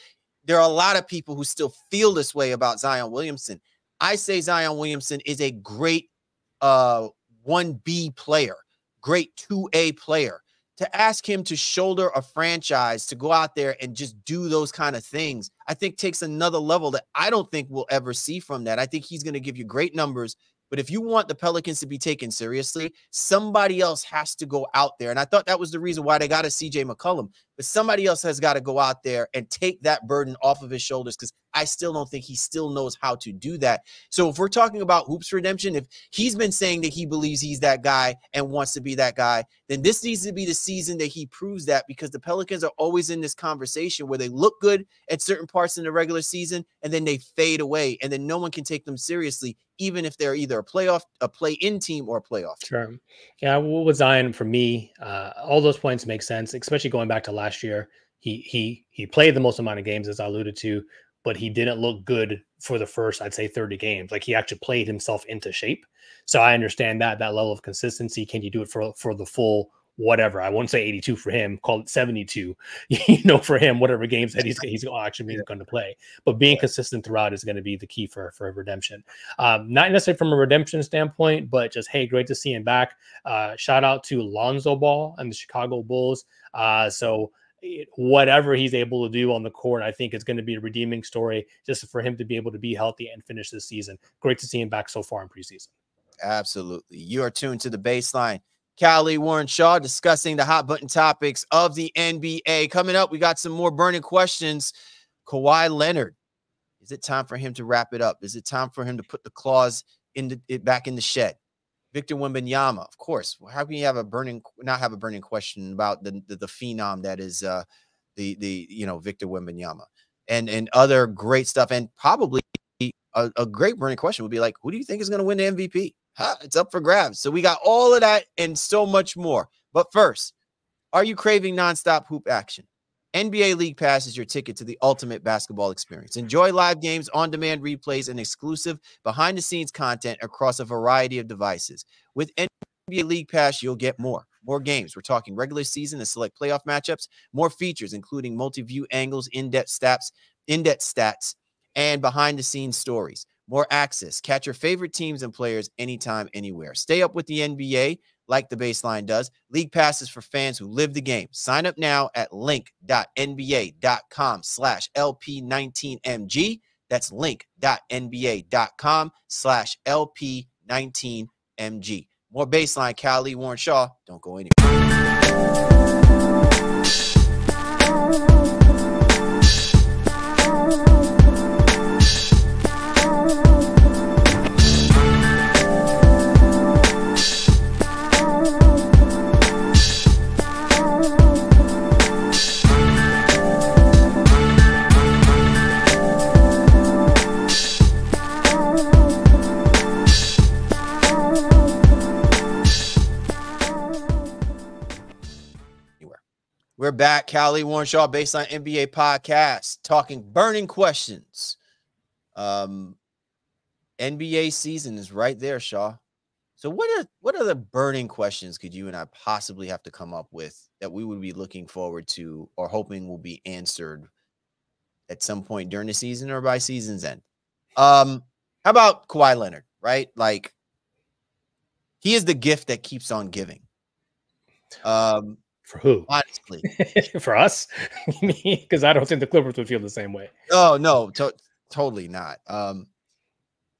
there are a lot of people who still feel this way about Zion Williamson. I say Zion Williamson is a great 1B player, great 2A player. To ask him to shoulder a franchise, to go out there and just do those kind of things, I think takes another level that I don't think we'll ever see from that. I think he's going to give you great numbers. But if you want the Pelicans to be taken seriously, somebody else has to go out there. And I thought that was the reason why they got a CJ McCollum. But somebody else has got to go out there and take that burden off of his shoulders, because I still don't think he still knows how to do that. So if we're talking about Hoops Redemption, if he's been saying that he believes he's that guy and wants to be that guy, then this needs to be the season that he proves that, because the Pelicans are always in this conversation where they look good at certain parts in the regular season and then they fade away, and then no one can take them seriously, even if they're either a play-in team or a playoff. Sure. Yeah, with Zion, for me, all those points make sense, especially going back to last year. He played the most amount of games, as I alluded to, but he didn't look good for the first, I'd say, 30 games. Like, he actually played himself into shape. So I understand that level of consistency. Can you do it for the full whatever? I won't say 82 for him, call it 72, for him, whatever games that he's actually going to play. But being consistent throughout is going to be the key for redemption. Not necessarily from a redemption standpoint, but just, hey, great to see him back. Shout out to Lonzo Ball and the Chicago Bulls. So whatever he's able to do on the court, I think is going to be a redeeming story, just for him to be able to be healthy and finish this season. Great to see him back so far in preseason. Absolutely. You are tuned to The Baseline. Callie, Warren Shaw, discussing the hot button topics of the NBA. Coming up, we got some more burning questions. Kawhi Leonard, is it time for him to wrap it up? Is it time for him to put the claws back in the shed? Victor Wembanyama, of course. How can you have not have a burning question about the phenom that is Victor Wembanyama and other great stuff? And probably a great burning question would be like, who do you think is going to win the MVP? It's up for grabs. So we got all of that and so much more. But first, are you craving nonstop hoop action? NBA League Pass is your ticket to the ultimate basketball experience. Enjoy live games, on-demand replays, and exclusive behind-the-scenes content across a variety of devices. With NBA League Pass, you'll get more games. We're talking regular season and select playoff matchups, more features, including multi-view angles, in-depth stats, and behind-the-scenes stories. More access. Catch your favorite teams and players anytime, anywhere. Stay up with the NBA like The Baseline does. League Passes for fans who live the game. Sign up now at link.nba.com/LP19MG. That's link.nba.com/LP19MG. More Baseline. Callie, Warren Shaw. Don't go anywhere. We're back. Callie Warrenshaw, Baseline NBA podcast, talking burning questions. NBA season is right there, Shaw. So what are the burning questions could you and I possibly have to come up with that we would be looking forward to or hoping will be answered at some point during the season or by season's end? How about Kawhi Leonard, right? Like, he is the gift that keeps on giving. For who? Honestly. For us? Because I don't think the Clippers would feel the same way. Oh, no, totally not.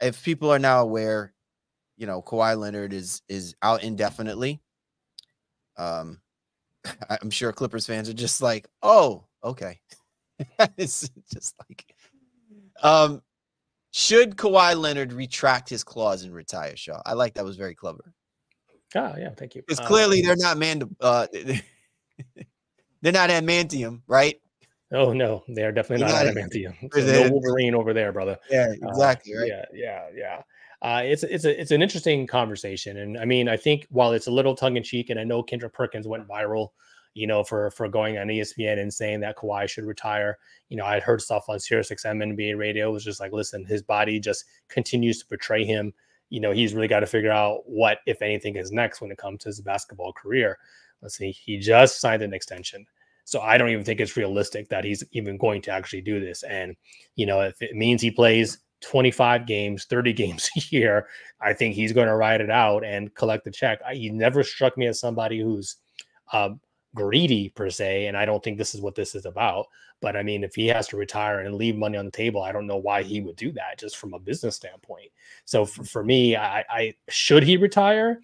If people are now aware, you know, Kawhi Leonard is out indefinitely. I'm sure Clippers fans are just like, oh, okay. It's just like, should Kawhi Leonard retract his clause and retire, Shaw? I like that. Was very clever. Oh, yeah, thank you. Because clearly they're not they're not adamantium, right? Oh no, they're definitely not adamantium. So no Wolverine over there, brother. Yeah, exactly. Right. Yeah. It's an interesting conversation, and I mean, I think while it's a little tongue in cheek, and I know Kendrick Perkins went viral, you know, for going on ESPN and saying that Kawhi should retire. You know, I'd heard stuff on SiriusXM NBA radio. It was just like, listen, his body just continues to betray him. You know, he's really got to figure out what, if anything, is next when it comes to his basketball career. Let's see, he just signed an extension. So I don't even think it's realistic that he's even going to actually do this. And, you know, if it means he plays 25 games, 30 games a year, I think he's going to ride it out and collect the check. He never struck me as somebody who's greedy per se. And I don't think this is what this is about. But I mean, if he has to retire and leave money on the table, I don't know why he would do that just from a business standpoint. So for me, I should he retire?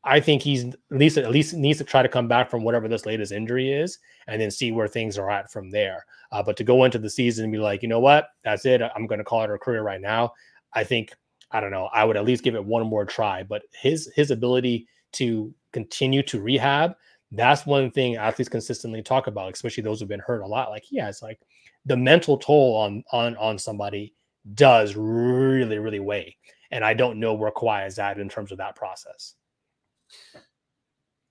I think he's at least needs to try to come back from whatever this latest injury is and then see where things are at from there. But to go into the season and be like, you know what, that's it, I'm going to call it a career right now. I think, I don't know, I would at least give it one more try. But his ability to continue to rehab, that's one thing athletes consistently talk about, especially those who've been hurt a lot. Like, yeah, it's like the mental toll on somebody does really, really weigh. And I don't know where Kawhi is at in terms of that process.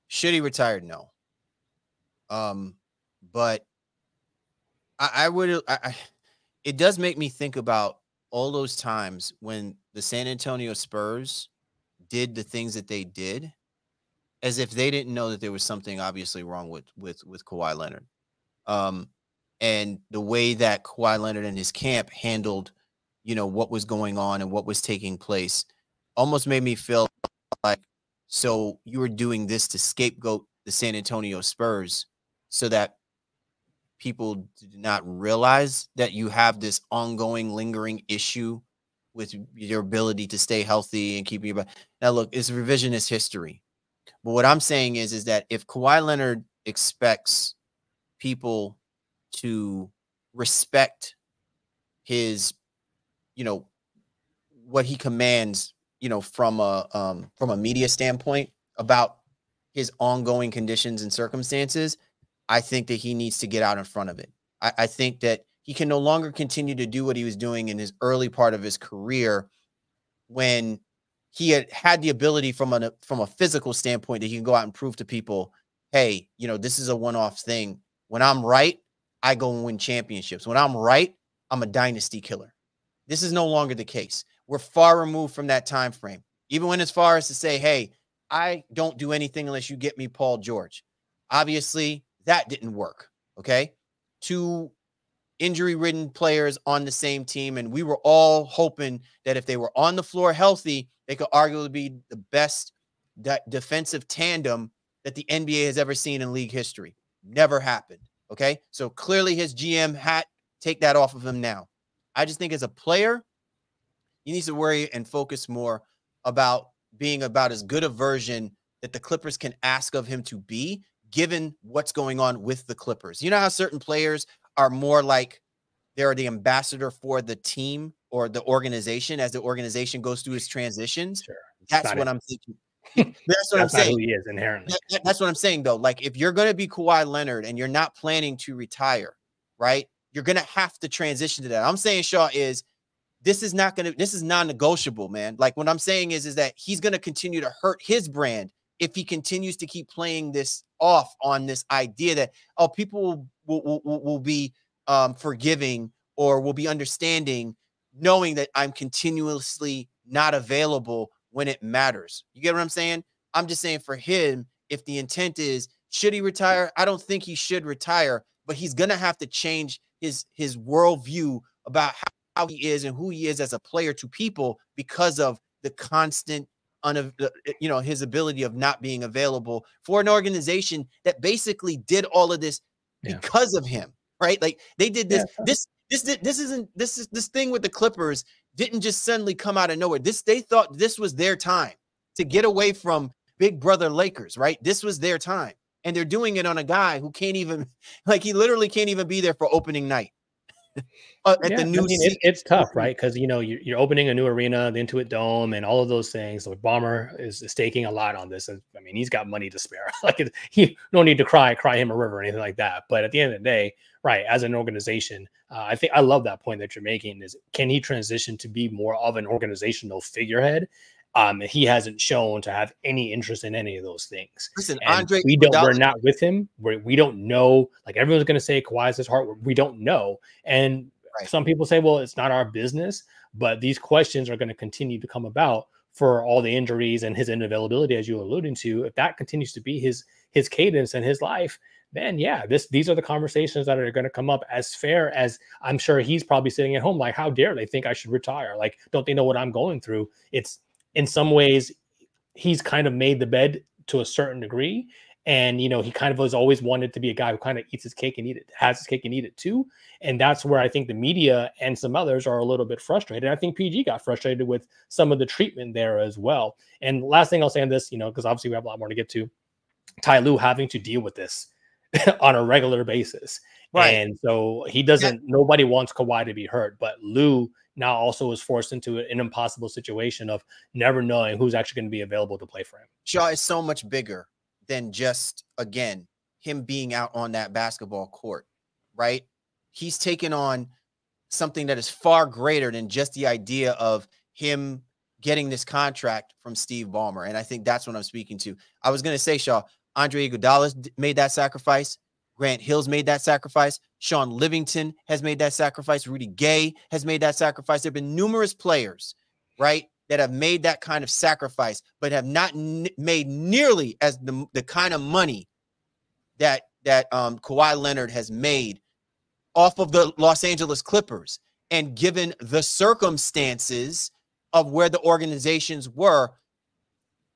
Should he retire? No. But I would, it does make me think about all those times when the San Antonio Spurs did the things that they did as if they didn't know that there was something obviously wrong with Kawhi Leonard. And the way that Kawhi Leonard and his camp handled, you know, what was going on and what was taking place almost made me feel like, so you were doing this to scapegoat the San Antonio Spurs so that people did not realize that you have this ongoing, lingering issue with your ability to stay healthy and keep your. Now, look, it's revisionist history. But what I'm saying is that if Kawhi Leonard expects people to respect his, you know, what he commands, you know, from a media standpoint about his ongoing conditions and circumstances, I think that he needs to get out in front of it. I think that he can no longer continue to do what he was doing in his early part of his career when he had the ability from a physical standpoint that he can go out and prove to people, hey, you know, this is a one-off thing. When I'm right, I go and win championships. When I'm right, I'm a dynasty killer. This is no longer the case. We're far removed from that time frame. Even when as far as to say, hey, I don't do anything unless you get me Paul George. Obviously, that didn't work, okay? Two injury-ridden players on the same team, and we were all hoping that if they were on the floor healthy, they could arguably be the best defensive tandem that the NBA has ever seen in league history. Never happened, okay? So clearly his GM hat, take that off of him now. I just think as a player, he needs to worry and focus more about being about as good a version that the Clippers can ask of him to be, given what's going on with the Clippers. You know how certain players are more like they're the ambassador for the team or the organization as the organization goes through its transitions? Sure. That's what I'm thinking. That's what I'm saying. Who he is inherently. That's what I'm saying, though. Like, if you're going to be Kawhi Leonard and you're not planning to retire, right, you're going to have to transition to that. I'm saying, Shaw, this is non-negotiable, man. Like, what I'm saying is that he's going to continue to hurt his brand if he continues to keep playing this off on this idea that, oh, people will be forgiving or will be understanding, knowing that I'm continuously not available when it matters. You get what I'm saying? I'm just saying for him, if the intent is, should he retire? I don't think he should retire, but he's going to have to change his worldview about how he is and who he is as a player to people because of the constant, his ability of not being available for an organization that basically did all of this because of him, right? Like they did this, this thing with the Clippers didn't just suddenly come out of nowhere. They thought this was their time to get away from Big Brother Lakers, right? This was their time. And they're doing it on a guy who can't even, he literally can't even be there for opening night. The new it's tough, right? Because you're opening a new arena, the Intuit Dome, and all of those things. So Ballmer is staking a lot on this. And I mean, he's got money to spare. He don't need to cry him a river or anything like that. But at the end of the day, right, as an organization, I think I love that point that you're making. Is can he transition to be more of an organizational figurehead? He hasn't shown to have any interest in any of those things. Listen, and Andre, we're not with him. We don't know. Like everyone's going to say Kawhi's his heart. We don't know. And some people say, well, it's not our business. But these questions are going to continue to come about for all the injuries and his unavailability, as you were alluding to. If that continues to be his cadence and his life, then these are the conversations that are going to come up. As fair as I'm sure he's probably sitting at home, like, how dare they think I should retire? Like, don't they know what I'm going through? It's in some ways, he's kind of made the bed to a certain degree. And, he kind of has always wanted to be a guy who kind of eats his cake and has his cake and eat it too. And that's where I think the media and some others are a little bit frustrated. I think PG got frustrated with some of the treatment there as well. And last thing I'll say on this, because obviously we have a lot more to get to, Ty Lue having to deal with this on a regular basis. Right. And so he doesn't, nobody wants Kawhi to be hurt, but Lue now also is forced into an impossible situation of never knowing who's actually going to be available to play for him. Shaw is so much bigger than just, again, him being out on that basketball court, right? He's taken on something that is far greater than just the idea of him getting this contract from Steve Ballmer. And I think that's what I'm speaking to. I was going to say, Shaw, Andre Iguodala made that sacrifice. Grant Hill's made that sacrifice. Sean Livingston has made that sacrifice. Rudy Gay has made that sacrifice. There have been numerous players, right, that have made that kind of sacrifice, but have not made nearly as the kind of money that Kawhi Leonard has made off of the Los Angeles Clippers. And given the circumstances of where the organizations were,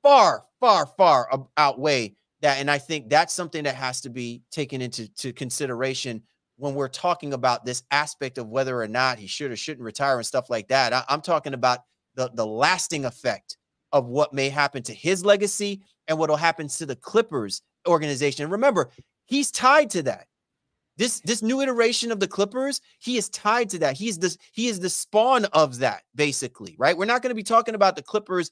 far, far, far outweigh that. And I think that's something that has to be taken into consideration when we're talking about this aspect of whether or not he should or shouldn't retire and stuff like that. I'm talking about the lasting effect of what may happen to his legacy and what will happen to the Clippers organization. And remember, he's tied to that. This new iteration of the Clippers, he is tied to that. He is the spawn of that, basically, right? We're not going to be talking about the Clippers,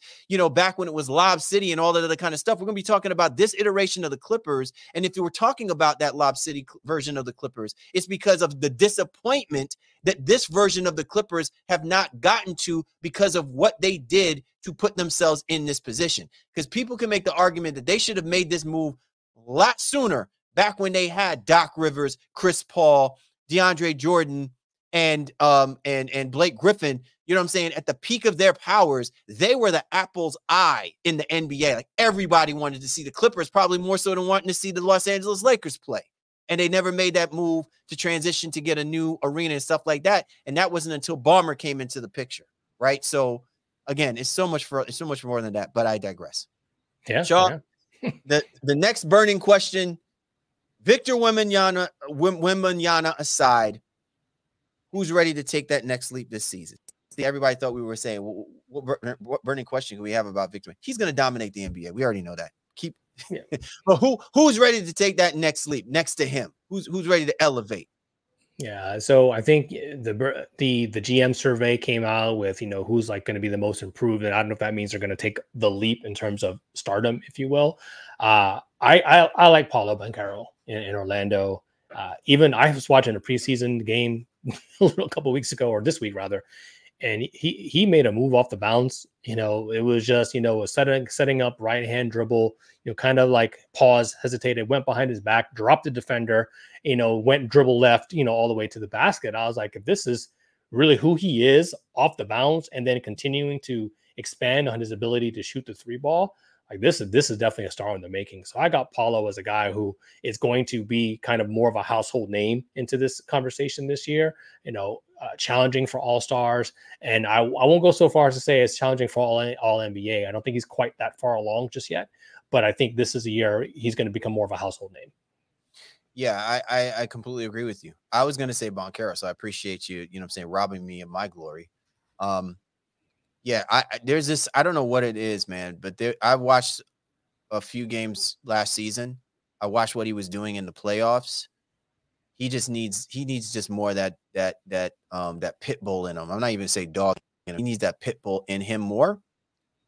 back when it was Lob City and all that other kind of stuff. We're going to be talking about this iteration of the Clippers. And if you were talking about that Lob City version of the Clippers, it's because of the disappointment that this version of the Clippers have not gotten to because of what they did to put themselves in this position. Because people can make the argument that they should have made this move a lot sooner, back when they had Doc Rivers, Chris Paul, DeAndre Jordan, and Blake Griffin. You know what I'm saying? At the peak of their powers, they were the apple's eye in the NBA. Like, everybody wanted to see the Clippers, probably more so than wanting to see the Los Angeles Lakers play. And they never made that move to transition to get a new arena and stuff like that. And that wasn't until Ballmer came into the picture, right? So again, it's so much more than that. But I digress. Yeah. Shaw, the next burning question. Victor Wembanyama aside, who's ready to take that next leap this season? See, everybody thought we were saying, what burning question can we have about Victor? He's going to dominate the NBA. We already know that. But who's ready to take that next leap next to him? Who's ready to elevate? Yeah, so I think the GM survey came out with, who's like going to be the most improved, and I don't know if that means they're going to take the leap in terms of stardom, if you will. I like Paolo Banchero in Orlando. Even I was watching a preseason game a couple weeks ago, or this week rather, and he made a move off the bounce. It was just, a setting up right hand dribble, kind of like paused, hesitated, went behind his back, dropped the defender, went dribble left, all the way to the basket. I was like, if this is really who he is off the bounce and then continuing to expand on his ability to shoot the three ball, like this is definitely a star in the making. So I got Paulo as a guy who is going to be kind of more of a household name into this conversation this year, challenging for all-stars. And I won't go so far as to say it's challenging for all NBA. I don't think he's quite that far along just yet, but I think this is a year he's going to become more of a household name. Yeah, I completely agree with you. I was going to say Banchero, so I appreciate you, robbing me of my glory. Yeah, there's this, I don't know what it is, man, but I watched a few games last season. I watched what he was doing in the playoffs. He needs just more of that pit bull in him. I'm not even say dog. He needs that pit bull in him more,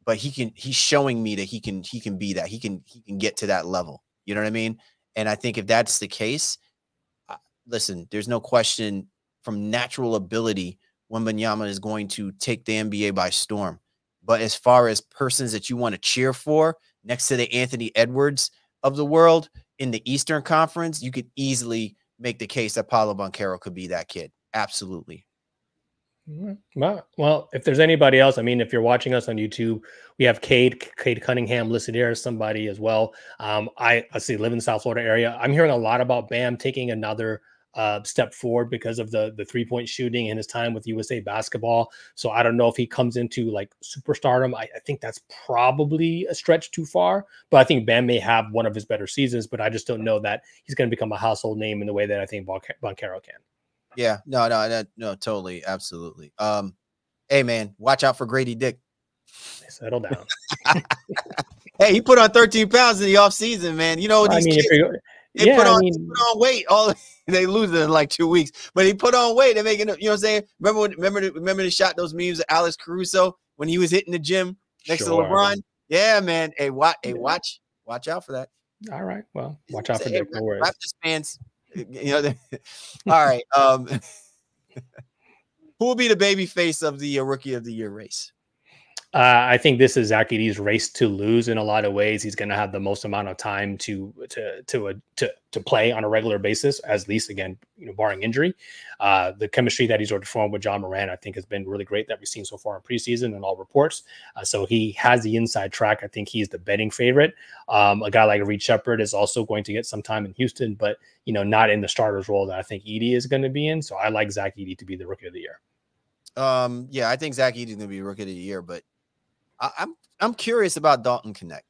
but he's showing me that he can be that. He can get to that level. You know what I mean? And I think if that's the case, listen, there's no question from natural ability, Wembanyama is going to take the NBA by storm. But as far as persons that you want to cheer for next to the Anthony Edwards of the world in the Eastern Conference, you could easily make the case that Paolo Banchero could be that kid. Absolutely. Well, if there's anybody else, I mean, if you're watching us on YouTube, we have Cade Cunningham listed here as somebody as well. I live in the South Florida area. I'm hearing a lot about Bam taking another step forward because of the 3-point shooting and his time with USA Basketball. So I don't know if he comes into like superstardom. I think that's probably a stretch too far, but I think Bam may have one of his better seasons, but I just don't know that he's going to become a household name in the way that I think Banchero can. Yeah, no, totally. Absolutely. Hey man, watch out for Grady Dick. Settle down. Hey, he put on 13 pounds in the off season, man. These kids, they put on weight. They lose it in like 2 weeks, but he put on weight. They're making, you know what I'm saying? Remember the shot, those memes of Alex Caruso when he was hitting the gym next to LeBron? Yeah, man. Hey, watch out for that. All right. Well, watch out for Dick. No worries. Raptors fans, all right. Who will be the baby face of the Rookie of the Year race? I think this is Zach Edey's race to lose in a lot of ways. He's going to have the most amount of time to play on a regular basis, at least, again, barring injury. The chemistry that he's already formed with John Morant, I think, has been really great that we've seen so far in preseason and all reports. So he has the inside track. I think he's the betting favorite. A guy like Reed Shepherd is also going to get some time in Houston, but not in the starter's role that I think Edey is going to be in. So I like Zach Edey to be the Rookie of the Year. Yeah, I think Zach Edey is going to be Rookie of the Year, but I'm curious about Dalton Knecht.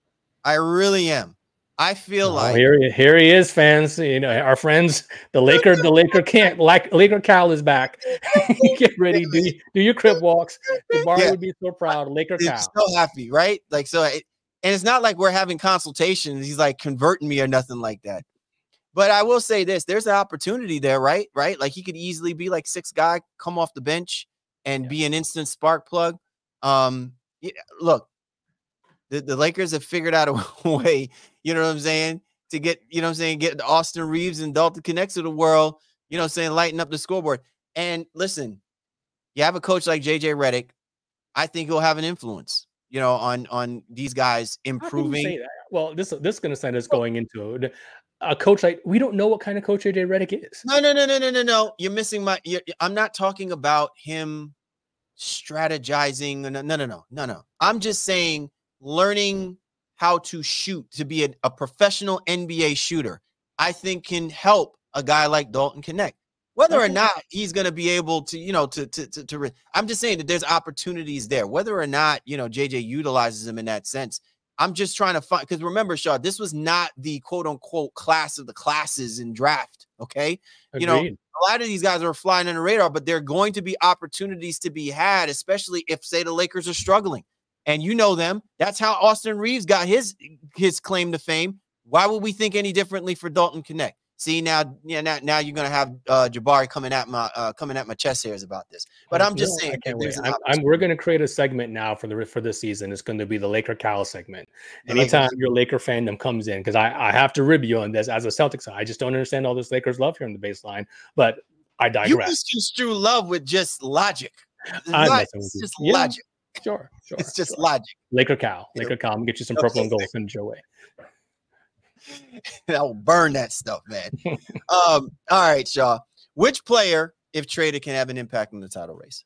I really am. I feel like here he is, fans. Our friends, the Laker Cal is back. Get ready, do your crib walks. Jabari would be so proud. Laker Cal, so happy, right? Like so, and it's not like we're having consultations. He's like converting me or nothing like that. But I will say this: there's an opportunity there, right? Right? Like he could easily be like sixth guy, come off the bench, and be an instant spark plug. Look, the Lakers have figured out a way, you know what I'm saying, to get, get Austin Reeves and Dalton Knecht of the world, lighten up the scoreboard. And listen, you have a coach like JJ Redick. I think he'll have an influence, on these guys improving. Say that? Well, this is going to send us going into a coach like, we don't know what kind of coach JJ Redick is. No. You're missing I'm not talking about him strategizing. No. I'm just saying learning how to shoot, to be a professional NBA shooter, I think can help a guy like Dalton Knecht. Whether or not he's going to be able to, I'm just saying that there's opportunities there. Whether or not, JJ utilizes him in that sense, I'm just trying to find, because remember, Shaw, this was not the quote unquote class of the classes in draft. Okay. Agreed. A lot of these guys are flying under the radar, but there are going to be opportunities to be had, especially if, say, the Lakers are struggling. And them. That's how Austin Reeves got his claim to fame. Why would we think any differently for Dalton Knecht? See, now you're gonna have Jabari coming at my chest hairs about this. But I'm just saying, I can't wait. We're gonna create a segment now for this season. It's going to be the Laker Cal segment. Anytime your Laker fandom comes in, because I have to rib you on this as a Celtics. I just don't understand all this Lakers love here in the baseline. But I digress. You misconstrue love with just logic. I'm messing with It's you. just Yeah, logic. sure. It's just logic. Laker Cal. Get you some purple and gold. Send it your way. I'll burn that stuff, man. All right, Shaw. Which player, if traded, can have an impact on the title race?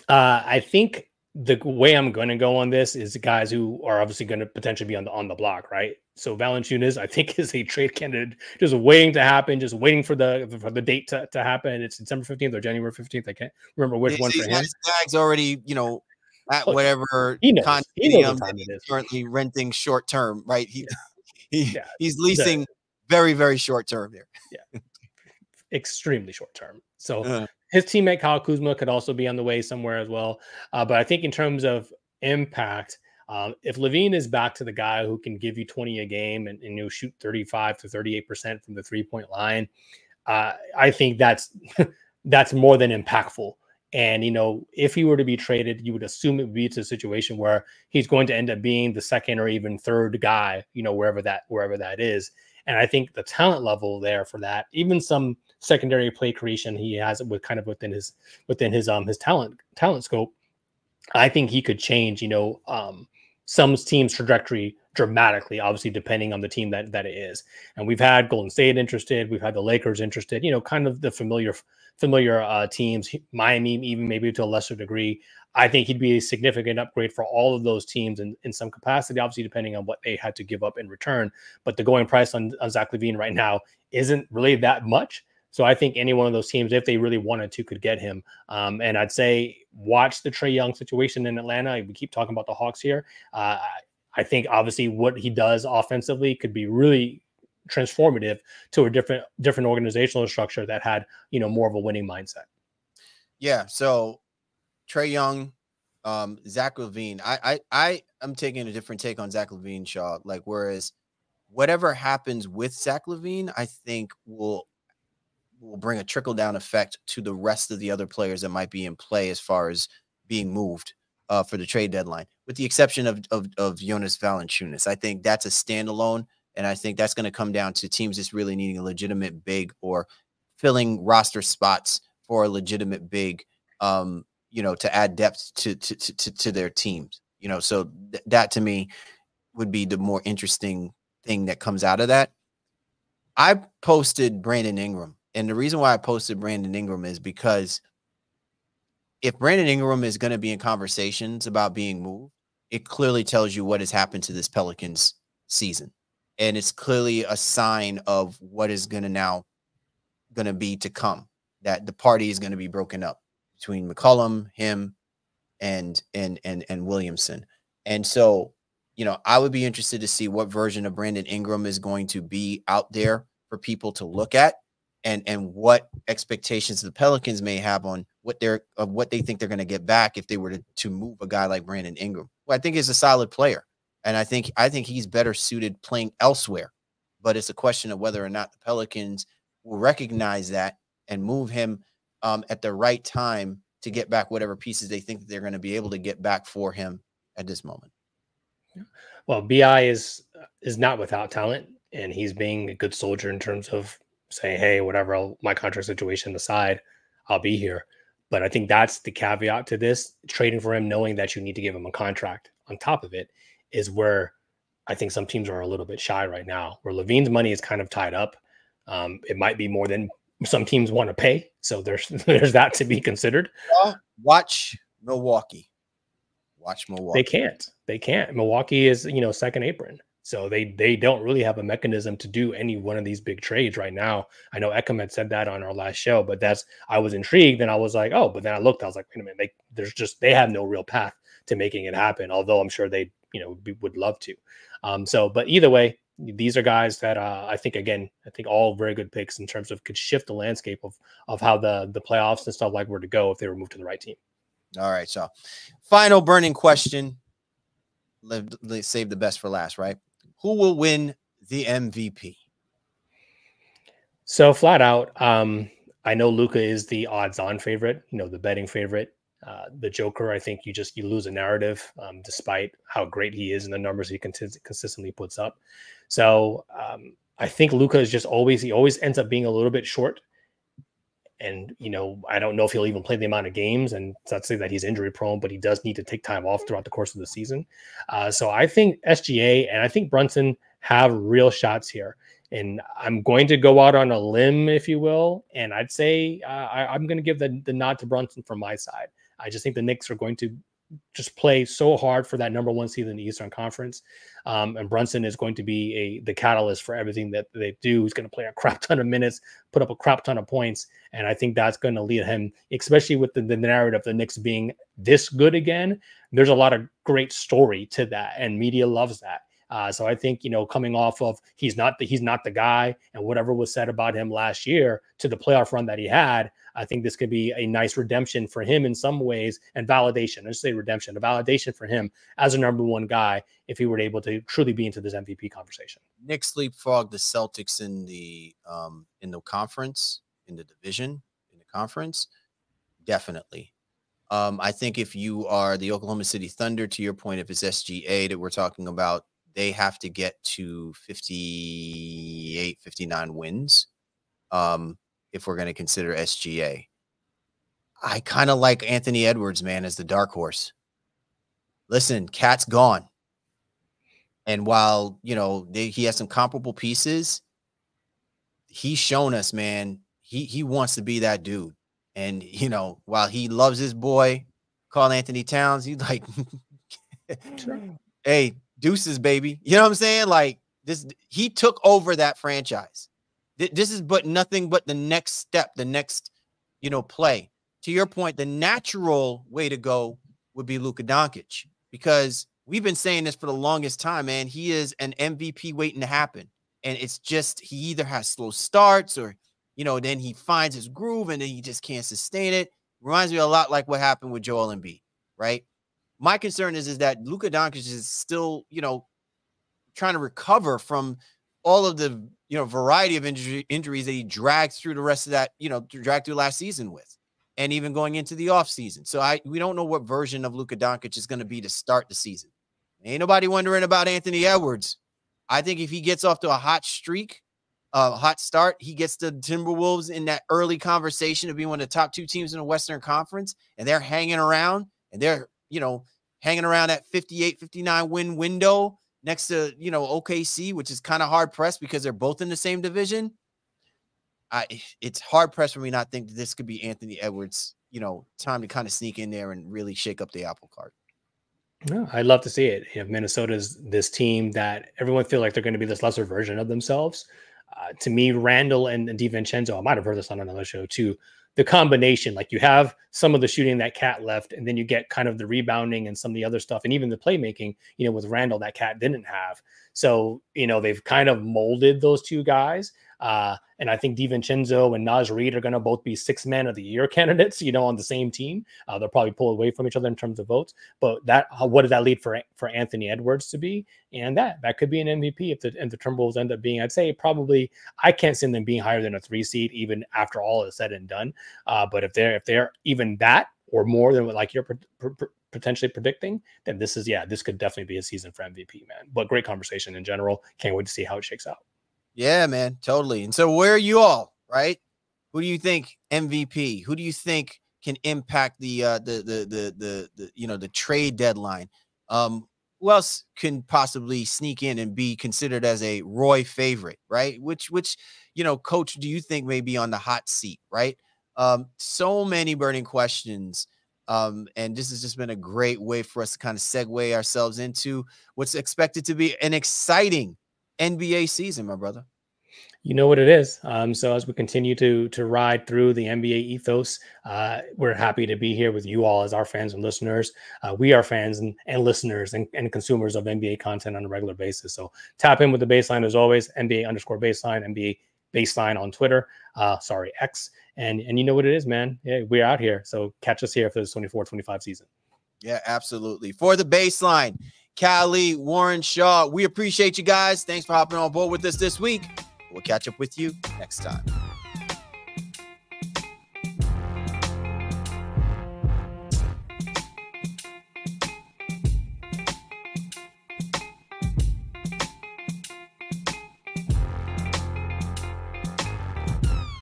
I think the way I'm going to go on this is guys who are obviously going to potentially be on the block, right? So Valanciunas, I think, is a trade candidate, just waiting to happen, just waiting for the date to happen. It's December 15th or January 15th. I can't remember which one for him. His bag's already, at whatever he knows condominium what that time it is. Currently renting short term, right? He's leasing very, very short term here. Yeah, extremely short term. So his teammate Kyle Kuzma could also be on the way somewhere as well. But I think in terms of impact, if Levine is back to the guy who can give you 20 a game and shoot 35 to 38% from the 3-point line, I think that's more than impactful. And, if he were to be traded, you would assume it would be to a situation where he's going to end up being the second or even third guy, wherever that is. And I think the talent level there for that, even some secondary play creation he has within his talent scope, I think he could change, some team's trajectory dramatically, obviously depending on the team that it is. And we've had Golden State interested, we've had the Lakers interested, kind of the familiar teams, Miami, even maybe to a lesser degree. I think he'd be a significant upgrade for all of those teams in some capacity, obviously depending on what they had to give up in return. But the going price on Zach LaVine right now isn't really that much. So I think any one of those teams, if they really wanted to, could get him. And I'd say watch the Trae Young situation in Atlanta. We keep talking about the Hawks here. I think obviously what he does offensively could be really transformative to a different organizational structure that had, more of a winning mindset. Yeah. So Trae Young, Zach LaVine, I'm taking a different take on Zach LaVine, Shaw. Like, whereas whatever happens with Zach LaVine, I think will bring a trickle down effect to the rest of the other players that might be in play as far as being moved for the trade deadline, with the exception of Jonas Valanciunas. I think that's a standalone, and I think that's going to come down to teams just really needing a legitimate big or filling roster spots for a legitimate big, to add depth to their teams. So that to me would be the more interesting thing that comes out of that. I posted Brandon Ingram. And the reason why I posted Brandon Ingram is because if Brandon Ingram is going to be in conversations about being moved, it clearly tells you what has happened to this Pelicans season. And it's clearly a sign of what is going to be to come, that the party is going to be broken up between McCollum, him, and Williamson. And so, I would be interested to see what version of Brandon Ingram is going to be out there for people to look at. And what expectations the Pelicans may have on what they think they're going to get back if they were to move a guy like Brandon Ingram, who I think is a solid player. And I think he's better suited playing elsewhere. But it's a question of whether or not the Pelicans will recognize that and move him at the right time to get back whatever pieces they think that they're going to be able to get back for him at this moment. Well, BI is not without talent, and he's being a good soldier in terms of saying, hey, whatever, my contract situation aside, I'll be here. But I think that's the caveat to this. Trading for him, knowing that you need to give him a contract on top of it, is where I think some teams are a little bit shy right now, where Levine's money is kind of tied up. It might be more than some teams want to pay. So there's that to be considered. Watch Milwaukee. They can't. Milwaukee is, second apron. So they don't really have a mechanism to do any one of these big trades right now. I know Ekam had said that on our last show, but I was intrigued, and I was like, oh, but then I looked, I was like, wait a minute, they have no real path to making it happen, although I'm sure they, would love to. But either way, these are guys that I think all very good picks in terms of could shift the landscape of how the playoffs and stuff like were to go if they were moved to the right team. All right. So final burning question. Let's save the best for last, right? Who will win the MVP? So flat out, I know Luka is the odds-on favorite, the betting favorite. The Joker, I think you lose a narrative, despite how great he is and the numbers he consistently puts up. So I think Luka is he always ends up being a little bit short. And, I don't know if he'll even play the amount of games, and it's not to say that he's injury prone, but he does need to take time off throughout the course of the season. So I think SGA and I think Brunson have real shots here. And I'm going to go out on a limb, if you will. And I'd say I'm going to give the nod to Brunson from my side. I just think the Knicks are going to just play so hard for that number one seed in the Eastern Conference. And Brunson is going to be the catalyst for everything that they do. He's going to play a crap ton of minutes, put up a crap ton of points. And I think that's going to lead him, especially with the narrative of the Knicks being this good again. There's a lot of great story to that, and media loves that. So I think, coming off of he's not the guy, and whatever was said about him last year to the playoff run that he had, I think this could be a nice redemption for him in some ways, and validation. Let's say redemption, a validation for him as a number one guy if he were able to truly be into this MVP conversation. Knicks leapfrog the Celtics in the conference, in the division, in the conference, definitely. I think if you are the Oklahoma City Thunder, to your point, if it's SGA that we're talking about, they have to get to 58, 59 wins if we're going to consider SGA. I kind of like Anthony Edwards, man, as the dark horse. Listen, Cat's gone. And while, he has some comparable pieces, he's shown us, man, he wants to be that dude. And, while he loves his boy, Karl Anthony Towns, he's like, hey, deuces, baby. You know what I'm saying? Like this, he took over that franchise. This is nothing but the next step, the next, play. To your point, the natural way to go would be Luka Doncic, because we've been saying this for the longest time, man. He is an MVP waiting to happen. And it's just, he either has slow starts or, then he finds his groove and then he just can't sustain it. Reminds me a lot like what happened with Joel Embiid, right? My concern is that Luka Doncic is still, trying to recover from all of the, variety of injuries that he dragged through the rest of that, dragged through last season with, and even going into the offseason. So we don't know what version of Luka Doncic is going to be to start the season. Ain't nobody wondering about Anthony Edwards. I think if he gets off to a hot streak, hot start, he gets the Timberwolves in that early conversation of being one of the top two teams in the Western Conference, and they're hanging around, and they're, hanging around that 58, 59 win window next to, OKC, which is kind of hard pressed because they're both in the same division. It's hard pressed for me not to think that this could be Anthony Edwards, time to kind of sneak in there and really shake up the apple cart. No, I'd love to see it. Minnesota's this team that everyone feel like they're going to be this lesser version of themselves. To me, Randall and DiVincenzo, I might have heard this on another show too, the combination, like you have some of the shooting that Cat left, and then you get kind of the rebounding and some of the other stuff, and even the playmaking, with Randall that Cat didn't have. So, they've kind of molded those two guys. And I think DiVincenzo and Naz Reid are going to both be 6th man of the year candidates, on the same team. They'll probably pull away from each other in terms of votes. But what does that lead for Anthony Edwards to be? And that could be an MVP if the Timberwolves end up being, I'd say probably, I can't see them being higher than a 3 seed, even after all is said and done. But if they're even that or more than what like you're potentially predicting, then this could definitely be a season for MVP, man. But great conversation in general. Can't wait to see how it shakes out. Yeah, man, totally. And so where are you all, right? Who do you think MVP? Who do you think can impact the trade deadline? Who else can possibly sneak in and be considered as a Roy favorite, right? Which coach do you think may be on the hot seat, right? So many burning questions. And this has just been a great way for us to kind of segue ourselves into what's expected to be an exciting NBA season, my brother. You know what it is. So as we continue to ride through the NBA ethos, we're happy to be here with you all as our fans and listeners. We are fans and listeners and consumers of NBA content on a regular basis. So tap in with the baseline as always, NBA_baseline, NBA baseline on Twitter, X. And you know what it is, man. Yeah, we're out here. So catch us here for this 24-25 season. Yeah, absolutely. For the baseline, Callie, Warren, Shaw, we appreciate you guys. Thanks for hopping on board with us this week. We'll catch up with you next time.